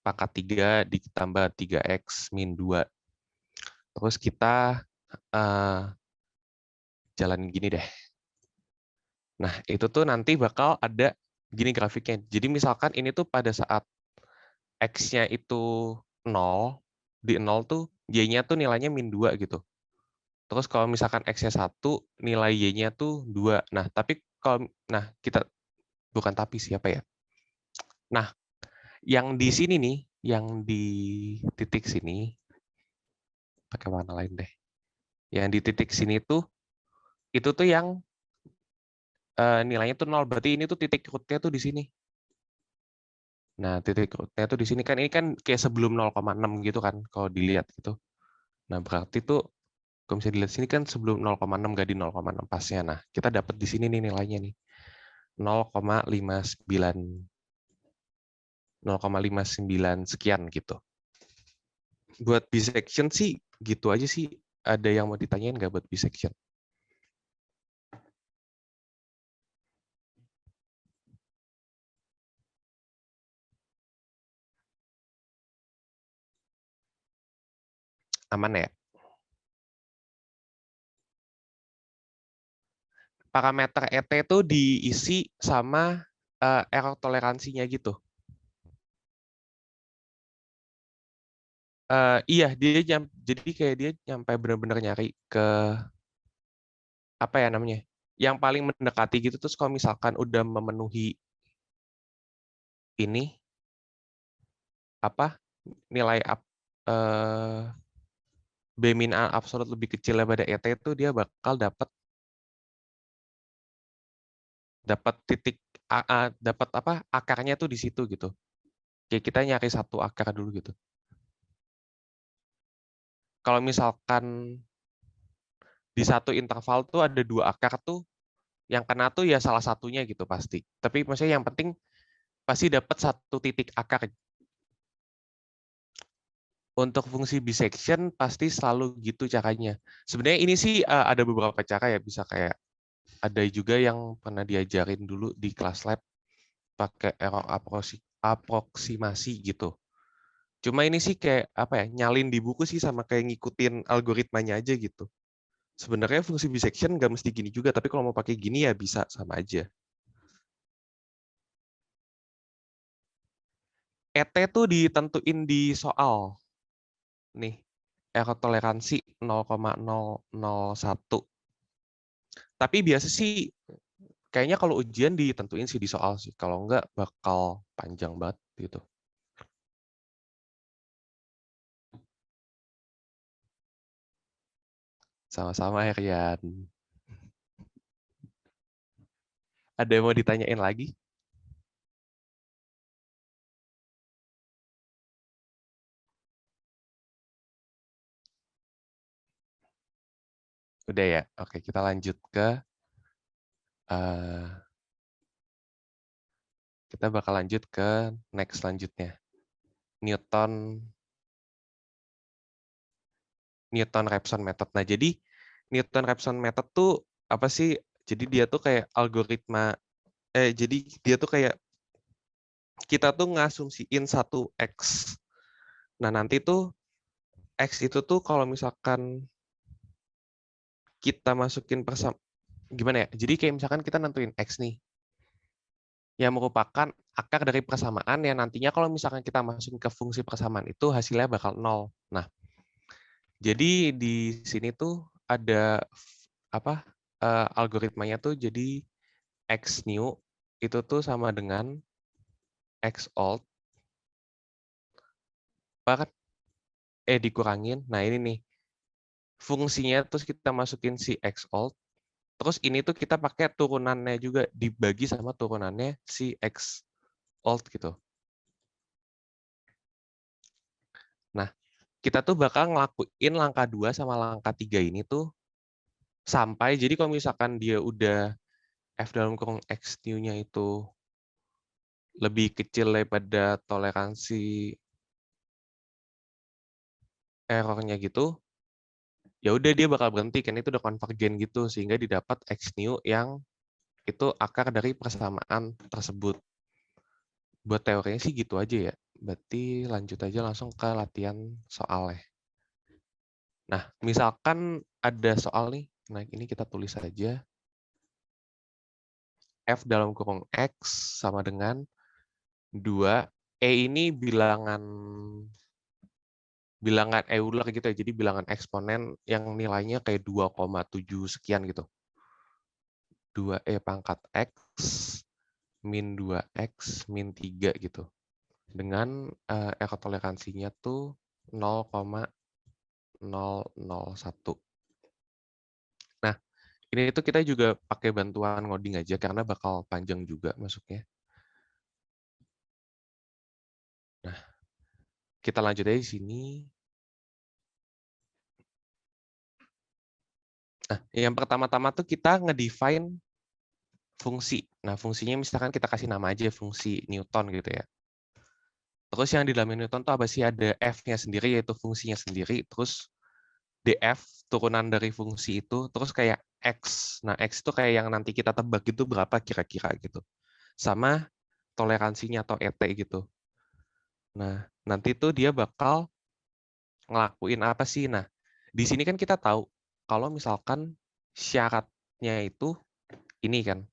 pangkat 3 ditambah 3X min 2. Terus kita jalanin gini deh. Nah, itu tuh nanti bakal ada gini grafiknya. Jadi misalkan ini tuh pada saat X-nya itu 0, di 0 tuh Y-nya tuh nilainya min 2 gitu. Terus kalau misalkan X-nya 1, nilai Y-nya tuh 2. Nah, kita bukan tapi siapa ya? Nah, yang di sini nih, yang di titik sini pakai warna lain deh. Yang di titik sini tuh, itu tuh yang nilainya tuh 0. Berarti ini tuh titik rootnya tuh di sini. Nah, titik rootnya tuh di sini kan, ini kan kayak sebelum 0,6 gitu kan, kalau dilihat gitu. Nah, berarti tuh, kalau bisa dilihat sini kan sebelum 0,6 nggak di 0,6 pasnya. Nah, kita dapat di sini nih nilainya nih. 0,59 0,59 sekian gitu. Buat bisection sih gitu aja sih. Ada yang mau ditanyain nggak buat bisection? Aman ya? Parameter ET itu diisi sama error toleransinya gitu. Iya, jadi kayak dia nyampe benar-benar nyari ke apa ya namanya? Yang paling mendekati gitu. Terus kalau misalkan udah memenuhi ini apa nilai B min A absolut lebih kecil daripada ET itu dia bakal dapat titik dapat apa akarnya tuh di situ gitu. Kayak kita nyari satu akar dulu gitu. Kalau misalkan di satu interval tuh ada 2 akar tuh, yang kena tuh ya salah satunya gitu pasti. Tapi maksudnya yang penting pasti dapat satu titik akar. Untuk fungsi bisection pasti selalu gitu caranya. Sebenarnya ini sih ada beberapa cara ya, bisa kayak ada juga yang pernah diajarin dulu di kelas lab pakai error aproksimasi gitu. Cuma ini sih kayak apa ya, nyalin di buku sih sama kayak ngikutin algoritmanya aja gitu. Sebenarnya fungsi bisection nggak mesti gini juga, tapi kalau mau pakai gini ya bisa sama aja. ET tuh ditentuin di soal. Nih, error toleransi 0,001. Tapi biasa sih kayaknya kalau ujian ditentuin sih di soal sih. Kalau enggak bakal panjang banget gitu. Sama-sama Herian. Ada yang mau ditanyain lagi? Udah ya? Oke, kita lanjut ke kita bakal lanjut ke next selanjutnya. Newton-Raphson method. Nah, jadi Newton-Raphson method tuh apa sih? Jadi dia tuh kayak algoritma jadi dia tuh kayak kita tuh ngasumsiin satu X. Nah, nanti tuh X itu tuh kalau misalkan kita masukin gimana ya? Jadi kayak misalkan kita nentuin X nih, yang merupakan akar dari persamaan yang nantinya kalau misalkan kita masukin ke fungsi persamaan itu hasilnya bakal 0. Nah, jadi di sini tuh ada apa algoritmanya tuh jadi X new itu tuh sama dengan X old dikurangin. Nah, ini nih fungsinya terus kita masukin si X old. Terus ini tuh kita pakai turunannya juga dibagi sama turunannya si X old gitu. Nah, kita tuh bakal ngelakuin langkah 2 sama langkah 3 ini tuh sampai, jadi kalau misalkan dia udah F dalam kurung X new-nya itu lebih kecil daripada toleransi errornya gitu, ya udah dia bakal berhenti kan, itu udah konvergen gitu sehingga didapat X new yang itu akar dari persamaan tersebut. Buat teorinya sih gitu aja ya. Berarti lanjut aja langsung ke latihan soalnya. Nah, misalkan ada soal nih, nah ini kita tulis aja. F dalam kurung X sama dengan 2. Ini bilangan Euler gitu ya. Jadi bilangan eksponen yang nilainya kayak 2,7 sekian gitu. 2E pangkat X min 2X min 3 gitu. Dengan error toleransinya tuh 0,001. Ini itu kita juga pakai bantuan ngoding aja karena bakal panjang juga masuknya. Nah, kita lanjut aja di sini. Nah, yang pertama-tama tuh kita nge-define fungsi. Nah, fungsinya misalkan kita kasih nama aja fungsi Newton gitu ya. Terus yang di dalam Newton tuh apa sih? Ada F-nya sendiri, yaitu fungsinya sendiri. Terus df, turunan dari fungsi itu. Terus kayak X. Nah, X itu kayak yang nanti kita tebak gitu berapa kira-kira gitu. Sama toleransinya atau ET gitu. Nah, nanti tuh dia bakal ngelakuin apa sih? Nah, di sini kan kita tahu kalau misalkan syaratnya itu ini kan,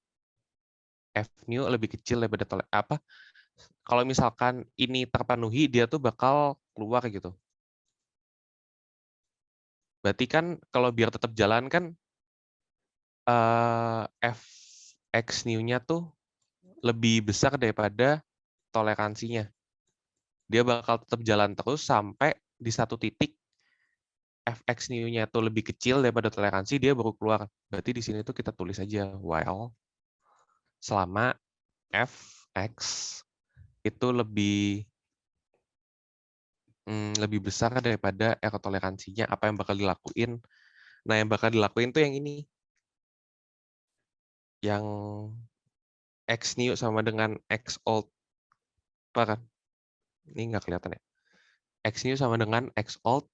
F new lebih kecil daripada apa? Kalau misalkan ini terpenuhi, dia tuh bakal keluar gitu. Berarti kan kalau biar tetap jalan kan F X new-nya tuh lebih besar daripada toleransinya. Dia bakal tetap jalan terus sampai di satu titik fx new-nya tuh lebih kecil daripada toleransi, dia baru keluar. Berarti di sini tuh kita tulis aja while selama fx itu lebih besar daripada error toleransinya, apa yang bakal dilakuin. Nah, yang bakal dilakuin tuh yang ini. Yang x new sama dengan x old. Apa kan? Ini nggak kelihatan ya. X new sama dengan x old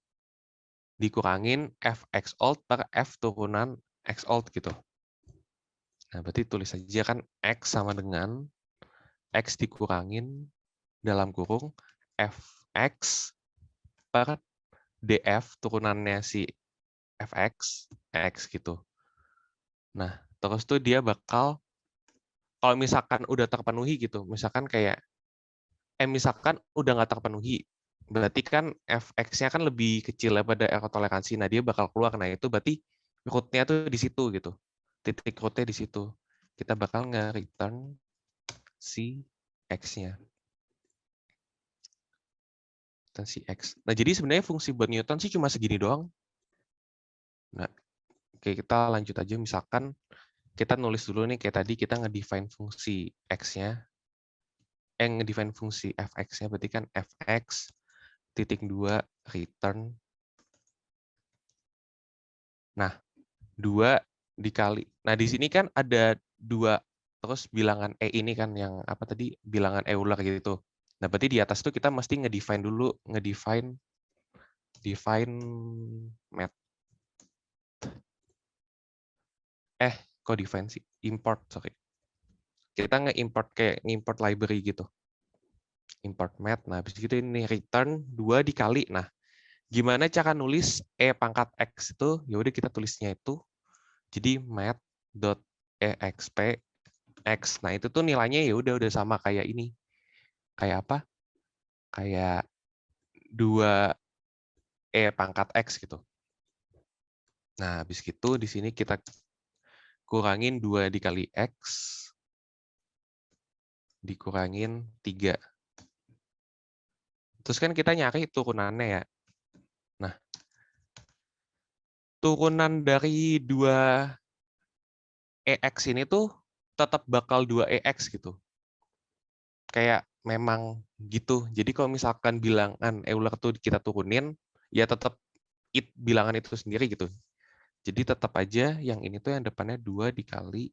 dikurangin fx old per f turunan x old gitu. Nah, berarti tulis aja kan x sama dengan x dikurangin dalam kurung fx per df turunannya si fx x gitu. Nah, terus tuh dia bakal kalau misalkan udah terpenuhi gitu, misalkan kayak misalkan udah nggak terpenuhi, berarti kan fx-nya kan lebih kecil daripada error toleransi. Nah, dia bakal keluar. Nah, itu berarti root-nya tuh di situ gitu. Titik root-nya di situ. Kita bakal nge-return si x-nya. Dan si x. Nah, jadi sebenarnya fungsi buat Newton sih cuma segini doang. Nah, oke, kita lanjut aja. Misalkan kita nulis dulu nih, kayak tadi kita nge-define fungsi x-nya. Nge-define fungsi fx-nya, berarti kan fx titik 2 return. Nah, 2 dikali. Nah, di sini kan ada 2, terus bilangan E ini kan yang apa tadi? Bilangan Euler gitu. Nah, berarti di atas tuh kita mesti nge-define dulu, define math. Kok define sih? Import, sorry. Kita nge-import kayak nge-import library gitu. Import math. Nah, habis gitu ini return 2 dikali. Nah, gimana cara nulis E pangkat X itu? Ya udah kita tulisnya itu. Jadi math.exp X. Nah, itu tuh nilainya ya udah sama kayak ini. Kayak apa? Kayak 2 E pangkat X gitu. Nah, habis gitu di sini kita kurangin 2 dikali X dikurangin 3. Terus kan kita nyari turunannya ya. Nah, turunan dari 2 EX ini tuh tetap bakal 2 EX gitu. Kayak memang gitu. Jadi kalau misalkan bilangan Euler tuh kita turunin, ya tetap bilangan itu sendiri gitu. Jadi tetap aja yang ini tuh yang depannya 2 dikali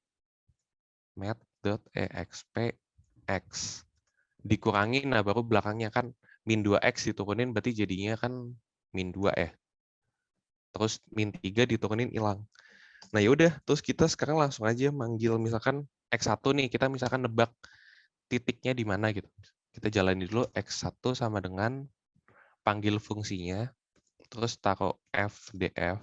math.exp x. Dikurangi, nah baru belakangnya kan min 2x diturunin, berarti jadinya kan min 2 ya. Terus min 3 diturunin hilang. Nah yaudah, terus kita sekarang langsung aja manggil misalkan x1 nih, kita misalkan nebak titiknya di mana gitu. Kita jalani dulu x1 sama dengan panggil fungsinya, terus taruh f df.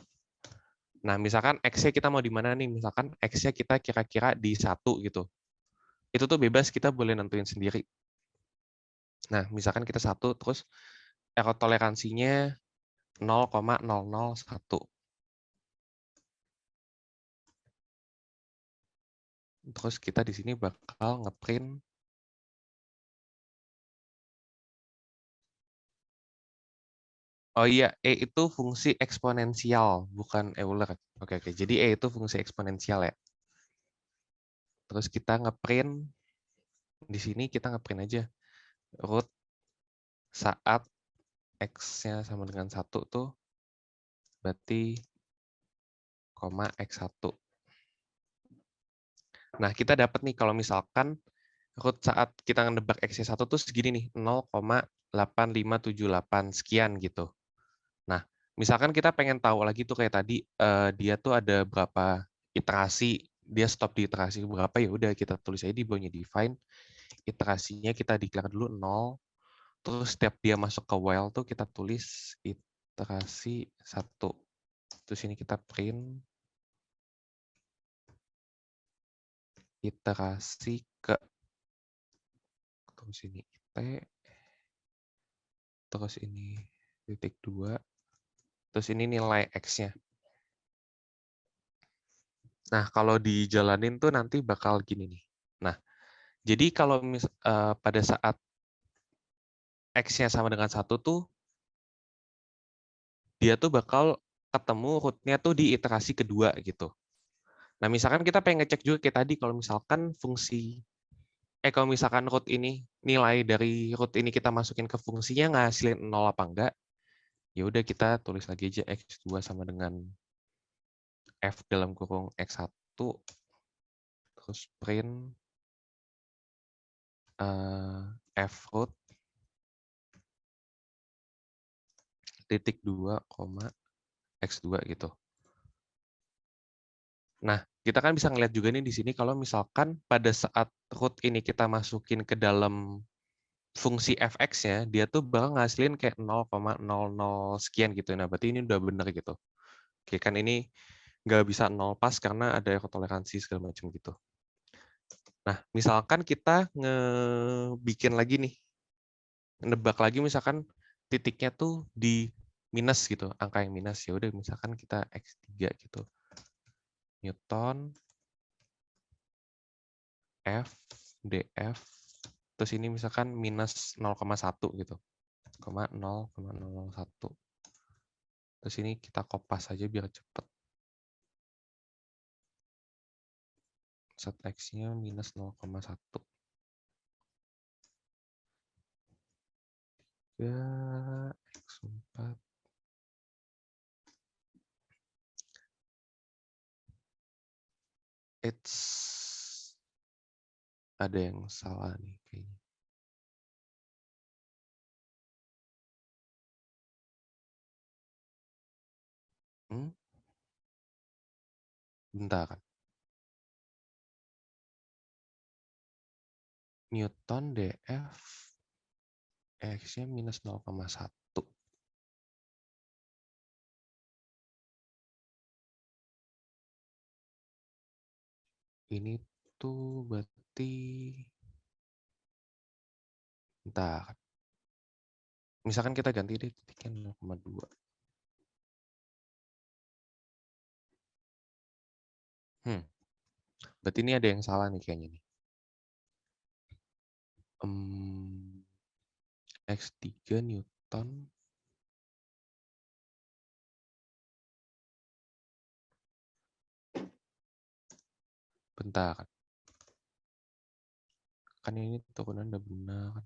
Nah misalkan x-nya kita mau di mana nih, misalkan x-nya kita kira-kira di 1 gitu. Itu tuh bebas, kita boleh nentuin sendiri. Nah misalkan kita 1, terus error toleransinya 0,001. Terus kita di sini bakal ngeprint Oh iya, E itu fungsi eksponensial, bukan Euler. Oke, jadi E itu fungsi eksponensial ya. Terus kita ngeprint, di sini kita ngeprint aja root saat X-nya sama dengan 1 tuh, berarti koma X1. Nah, kita dapat nih kalau misalkan root saat kita nebak X-nya 1 tuh segini nih, 0,8578 sekian gitu. Nah, misalkan kita pengen tahu lagi tuh kayak tadi, dia tuh ada berapa iterasi, dia stop di iterasi berapa, ya udah kita tulis aja di bawahnya define, iterasinya kita declare dulu 0, terus setiap dia masuk ke while tuh kita tulis iterasi 1. Terus ini kita print iterasi ke, terus ini T, terus ini titik 2, terus ini nilai X-nya. Nah, kalau dijalanin tuh nanti bakal gini nih. Nah, jadi kalau pada saat X-nya sama dengan 1 tuh, dia tuh bakal ketemu root-nya tuh di iterasi kedua gitu. Nah, misalkan kita pengen ngecek juga kayak tadi, kalau misalkan kalau misalkan root ini, nilai dari root ini kita masukin ke fungsinya ngasilin 0 apa enggak, ya udah kita tulis lagi aja X2 sama dengan F dalam kurung X1, terus print F root titik 2, X2 gitu. Nah, kita kan bisa ngeliat juga nih di sini kalau misalkan pada saat root ini kita masukin ke dalam fungsi fx-nya, dia tuh bakal ngasilin kayak 0,00 sekian gitu. Nah, berarti ini udah bener gitu. Oke, kan ini nggak bisa 0 pas karena ada toleransi segala macam gitu. Nah, misalkan kita bikin lagi nih, nebak lagi misalkan titiknya tuh di minus gitu, angka yang minus, ya udah misalkan kita X3 gitu. Newton F df, terus ini misalkan minus 0,1 gitu, 0,001. Terus ini kita kopas aja biar cepet. Set X-nya minus 0,1. Ya, X4. Ada yang salah nih kayaknya. Bentar. Newton df X-nya minus 0,1. Ini tuh berarti, bentar. Misalkan kita ganti deh titiknya 0,2. Berarti ini ada yang salah nih kayaknya nih. X3 Newton. Bentar. Kan ini turunan udah benar.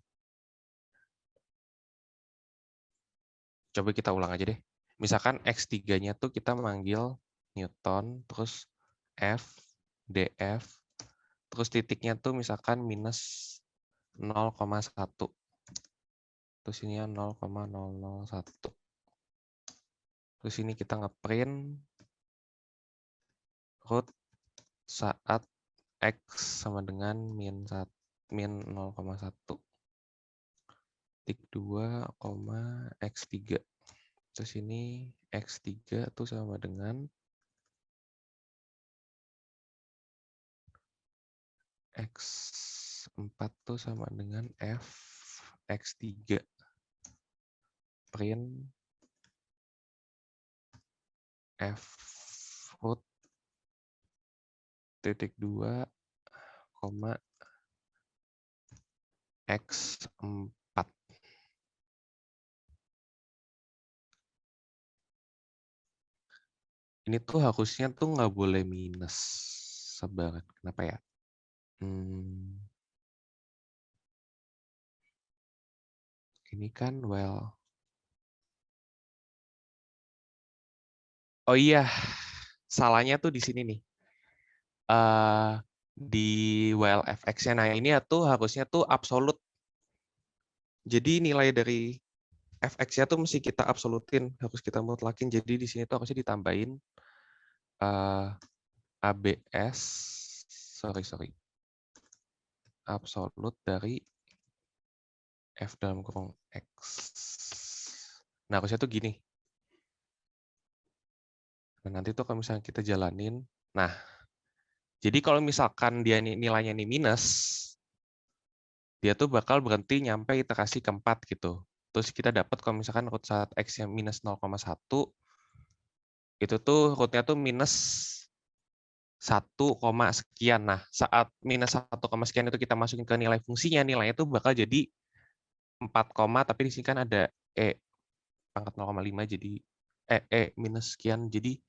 Coba kita ulang aja deh. Misalkan X3-nya tuh kita manggil Newton, terus F, df, terus titiknya tuh misalkan minus 0,1. Terus ini 0,001. Terus ini kita ngeprint root saat X sama dengan min 0,1. Tik 2, X3. Terus ini X3 tuh sama dengan X4 tuh sama dengan F X3. Print F root titik 2, X4. Ini tuh harusnya tuh nggak boleh minus. Sabar, kenapa ya? Ini kan well. Oh iya, salahnya tuh di sini nih. Di well fx-nya. Nah ini tuh harusnya tuh absolut. Jadi nilai dari fx-nya tuh mesti kita absolutin, harus kita mutlakin. Jadi di sini tuh harusnya ditambahin ABS, sorry, absolut dari f dalam kurung x. Nah harusnya tuh gini. Nah, nanti tuh kalau misalnya kita jalanin, nah jadi kalau misalkan dia nilainya ini minus, dia tuh bakal berhenti nyampe iterasi keempat gitu. Terus kita dapat kalau misalkan root saat x-nya minus 0,1, itu tuh rootnya tuh minus 1, sekian. Nah, saat minus 1, sekian itu kita masukin ke nilai fungsinya, nilainya tuh bakal jadi 4, tapi di sini kan ada pangkat 0,5 jadi minus sekian. Jadi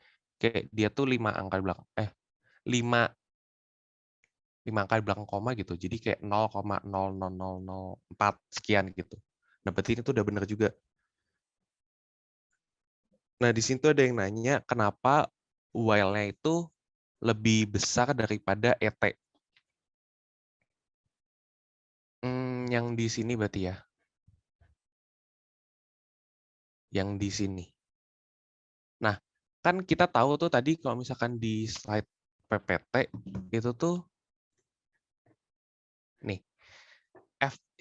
kayak dia tuh 5 angka di belakang 5 angka di belakang koma gitu. Jadi kayak 0,00004 sekian gitu. Nah, berarti ini tuh udah bener juga. Nah, di sini tuh ada yang nanya kenapa while-nya itu lebih besar daripada ET. Yang di sini berarti ya. Yang di sini. Nah, kan kita tahu tuh tadi kalau misalkan di slide PPT itu tuh nih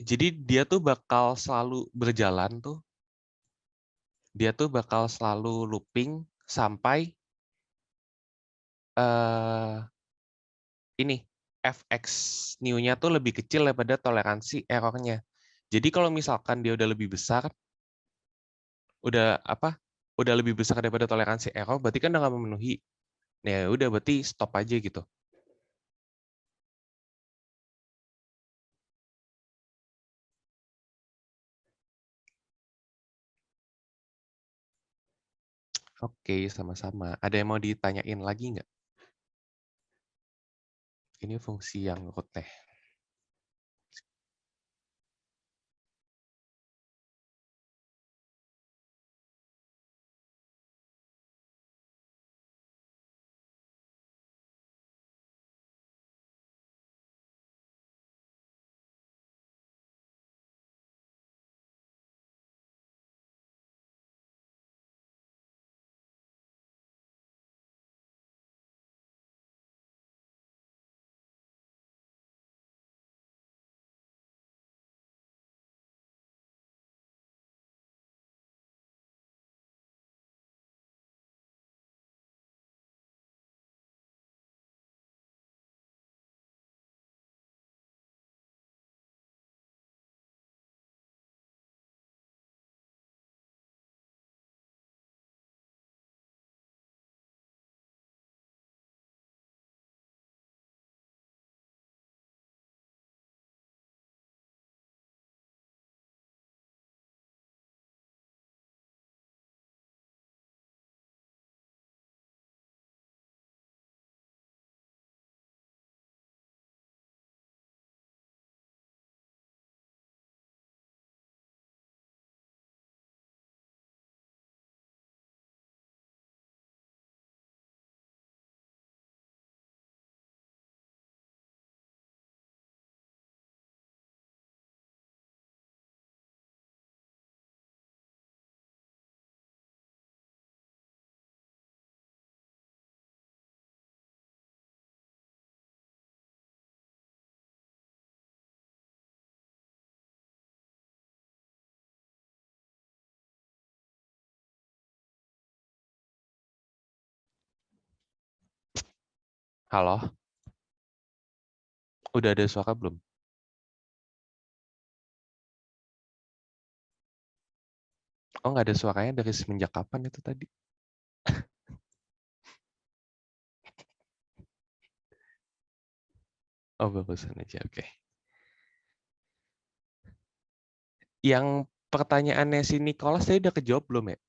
jadi dia tuh bakal selalu berjalan tuh. Dia tuh bakal selalu looping sampai ini fx new-nya tuh lebih kecil daripada toleransi error-nya. Jadi kalau misalkan dia udah lebih besar, udah lebih besar daripada toleransi error, berarti kan udah nggak memenuhi. Nah, ya udah berarti stop aja gitu. Oke, sama-sama. Ada yang mau ditanyain lagi nggak? Ini fungsi yang root teh. Halo? Udah ada suara belum? Oh, nggak ada suaranya dari semenjak kapan itu tadi? Oh, bagusan aja, oke. Yang pertanyaannya si Nicholas tadi udah kejawab belum ya?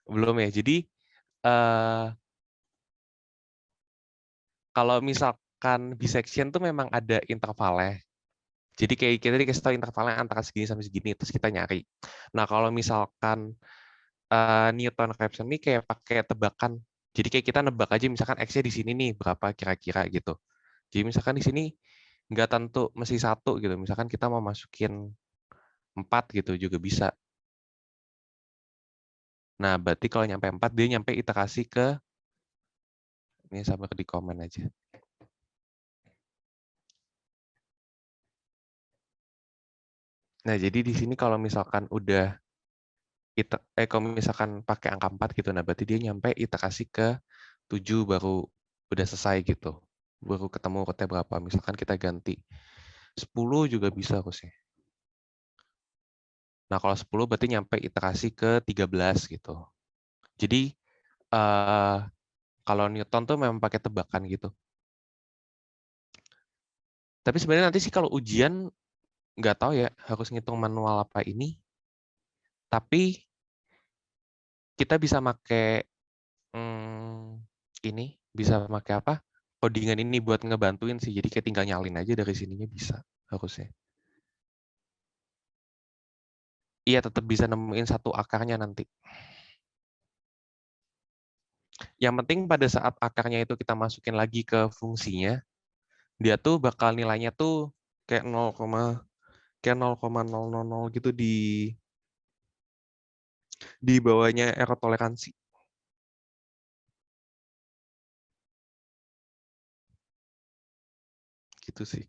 Belum ya. Jadi eh, kalau misalkan bisection tuh memang ada intervalnya. Jadi kayak kita dikasih tahu intervalnya antara segini sampai segini, terus kita nyari. Nah kalau misalkan Newton Raphson ini kayak pakai tebakan. Jadi kayak kita nebak aja misalkan X-nya di sini nih berapa kira-kira gitu. Jadi misalkan di sini nggak tentu mesti satu gitu. Misalkan kita mau masukin 4 gitu juga bisa. Nah berarti kalau nyampe 4 dia nyampe iterasi ke, ini sampai di komen aja. Nah jadi di sini kalau misalkan udah kalau misalkan pakai angka 4 gitu, nah berarti dia nyampe iterasi ke 7 baru udah selesai gitu. Baru ketemu rute berapa. Misalkan kita ganti 10 juga bisa harusnya. Nah, kalau 10 berarti nyampe iterasi ke 13 gitu. Jadi, kalau Newton tuh memang pakai tebakan gitu. Tapi sebenarnya nanti sih kalau ujian, nggak tahu ya harus ngitung manual apa ini. Tapi kita bisa pakai ini, bisa pakai apa? Codingan ini buat ngebantuin sih. Jadi kayak tinggal nyalin aja dari sininya bisa harusnya. Iya, tetap bisa nemuin satu akarnya nanti. Yang penting pada saat akarnya itu kita masukin lagi ke fungsinya, dia tuh bakal nilainya tuh kayak 0,000 gitu di bawahnya error toleransi. Gitu sih.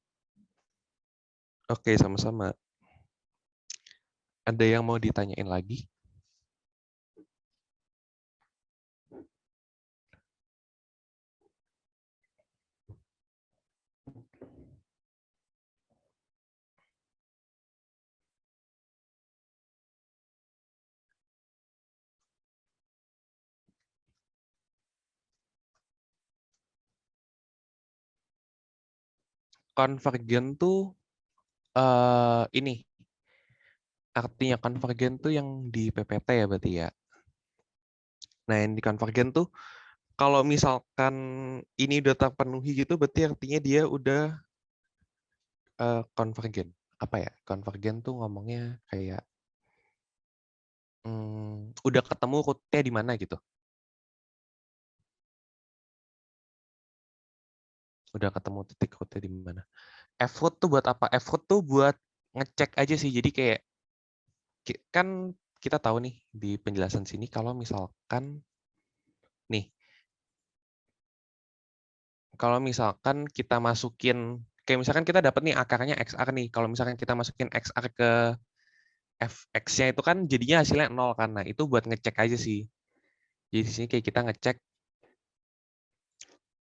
Oke, sama-sama. Ada yang mau ditanyain lagi? Konvergen tuh ini artinya konvergen tuh yang di PPT ya berarti ya. Nah, yang di konvergen tuh kalau misalkan ini udah terpenuhi gitu berarti artinya dia udah konvergen. Apa ya? Konvergen tuh ngomongnya kayak udah ketemu root-nya di mana gitu. Udah ketemu titik root-nya di mana. F-root tuh buat apa? F-root tuh buat ngecek aja sih. Jadi kayak kan kita tahu nih di penjelasan sini kalau misalkan nih, kalau misalkan kita masukin kayak misalkan kita dapat nih akarnya XR nih. Kalau misalkan kita masukin XR ke Fx-nya itu kan jadinya hasilnya 0 kan. Nah, itu buat ngecek aja sih. Jadi di sini kayak kita ngecek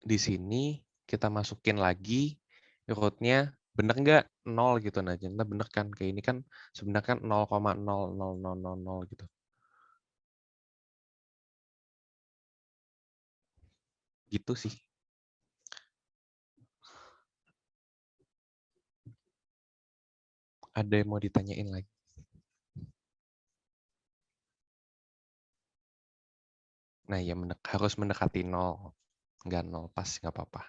di sini kita masukin lagi root-nya bener nggak 0 gitu. Nah, ternyata bener kan. Kayak ini kan sebenarnya kan 0,00000 gitu. Gitu sih. Ada yang mau ditanyain lagi? Nah, ya harus mendekati 0. Nggak 0 pas, nggak apa-apa.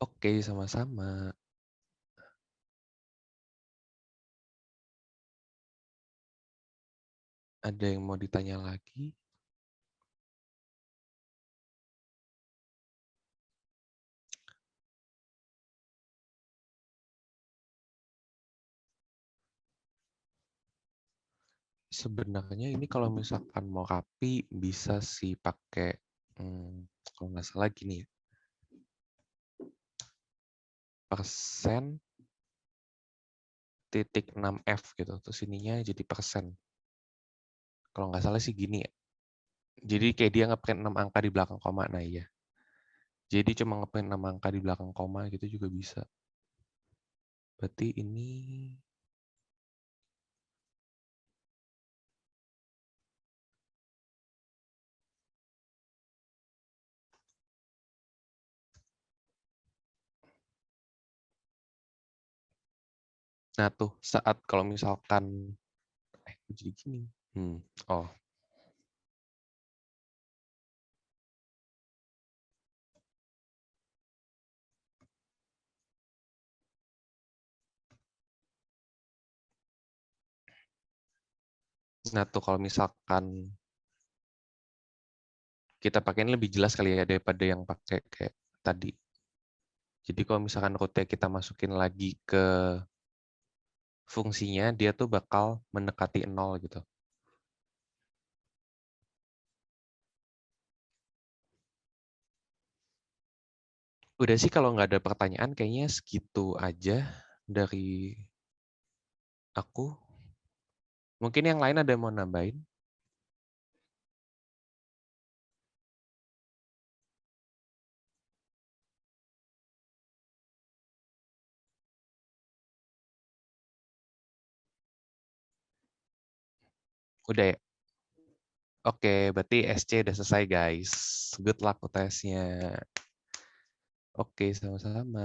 Oke, sama-sama. Ada yang mau ditanya lagi? Sebenarnya ini kalau misalkan mau rapi, bisa sih pakai, kalau nggak salah gini ya, persen titik 6F gitu. Terus ininya jadi persen. Kalau nggak salah sih gini ya. Jadi kayak dia ngeprint 6 angka di belakang koma. Nah iya. Jadi cuma ngeprint 6 angka di belakang koma gitu juga bisa. Berarti ini Nah tuh saat kalau misalkan jadi gini. Oh. Nah tuh kalau misalkan kita pakai lebih jelas kali ya daripada yang pakai kayak tadi. Jadi kalau misalkan rootnya kita masukin lagi ke fungsinya, dia tuh bakal mendekati 0 gitu. Udah sih kalau nggak ada pertanyaan kayaknya segitu aja dari aku. Mungkin yang lain ada yang mau nambahin? Udah ya? Oke, berarti SC udah selesai guys. Good luck UTS-nya. Oke, sama-sama.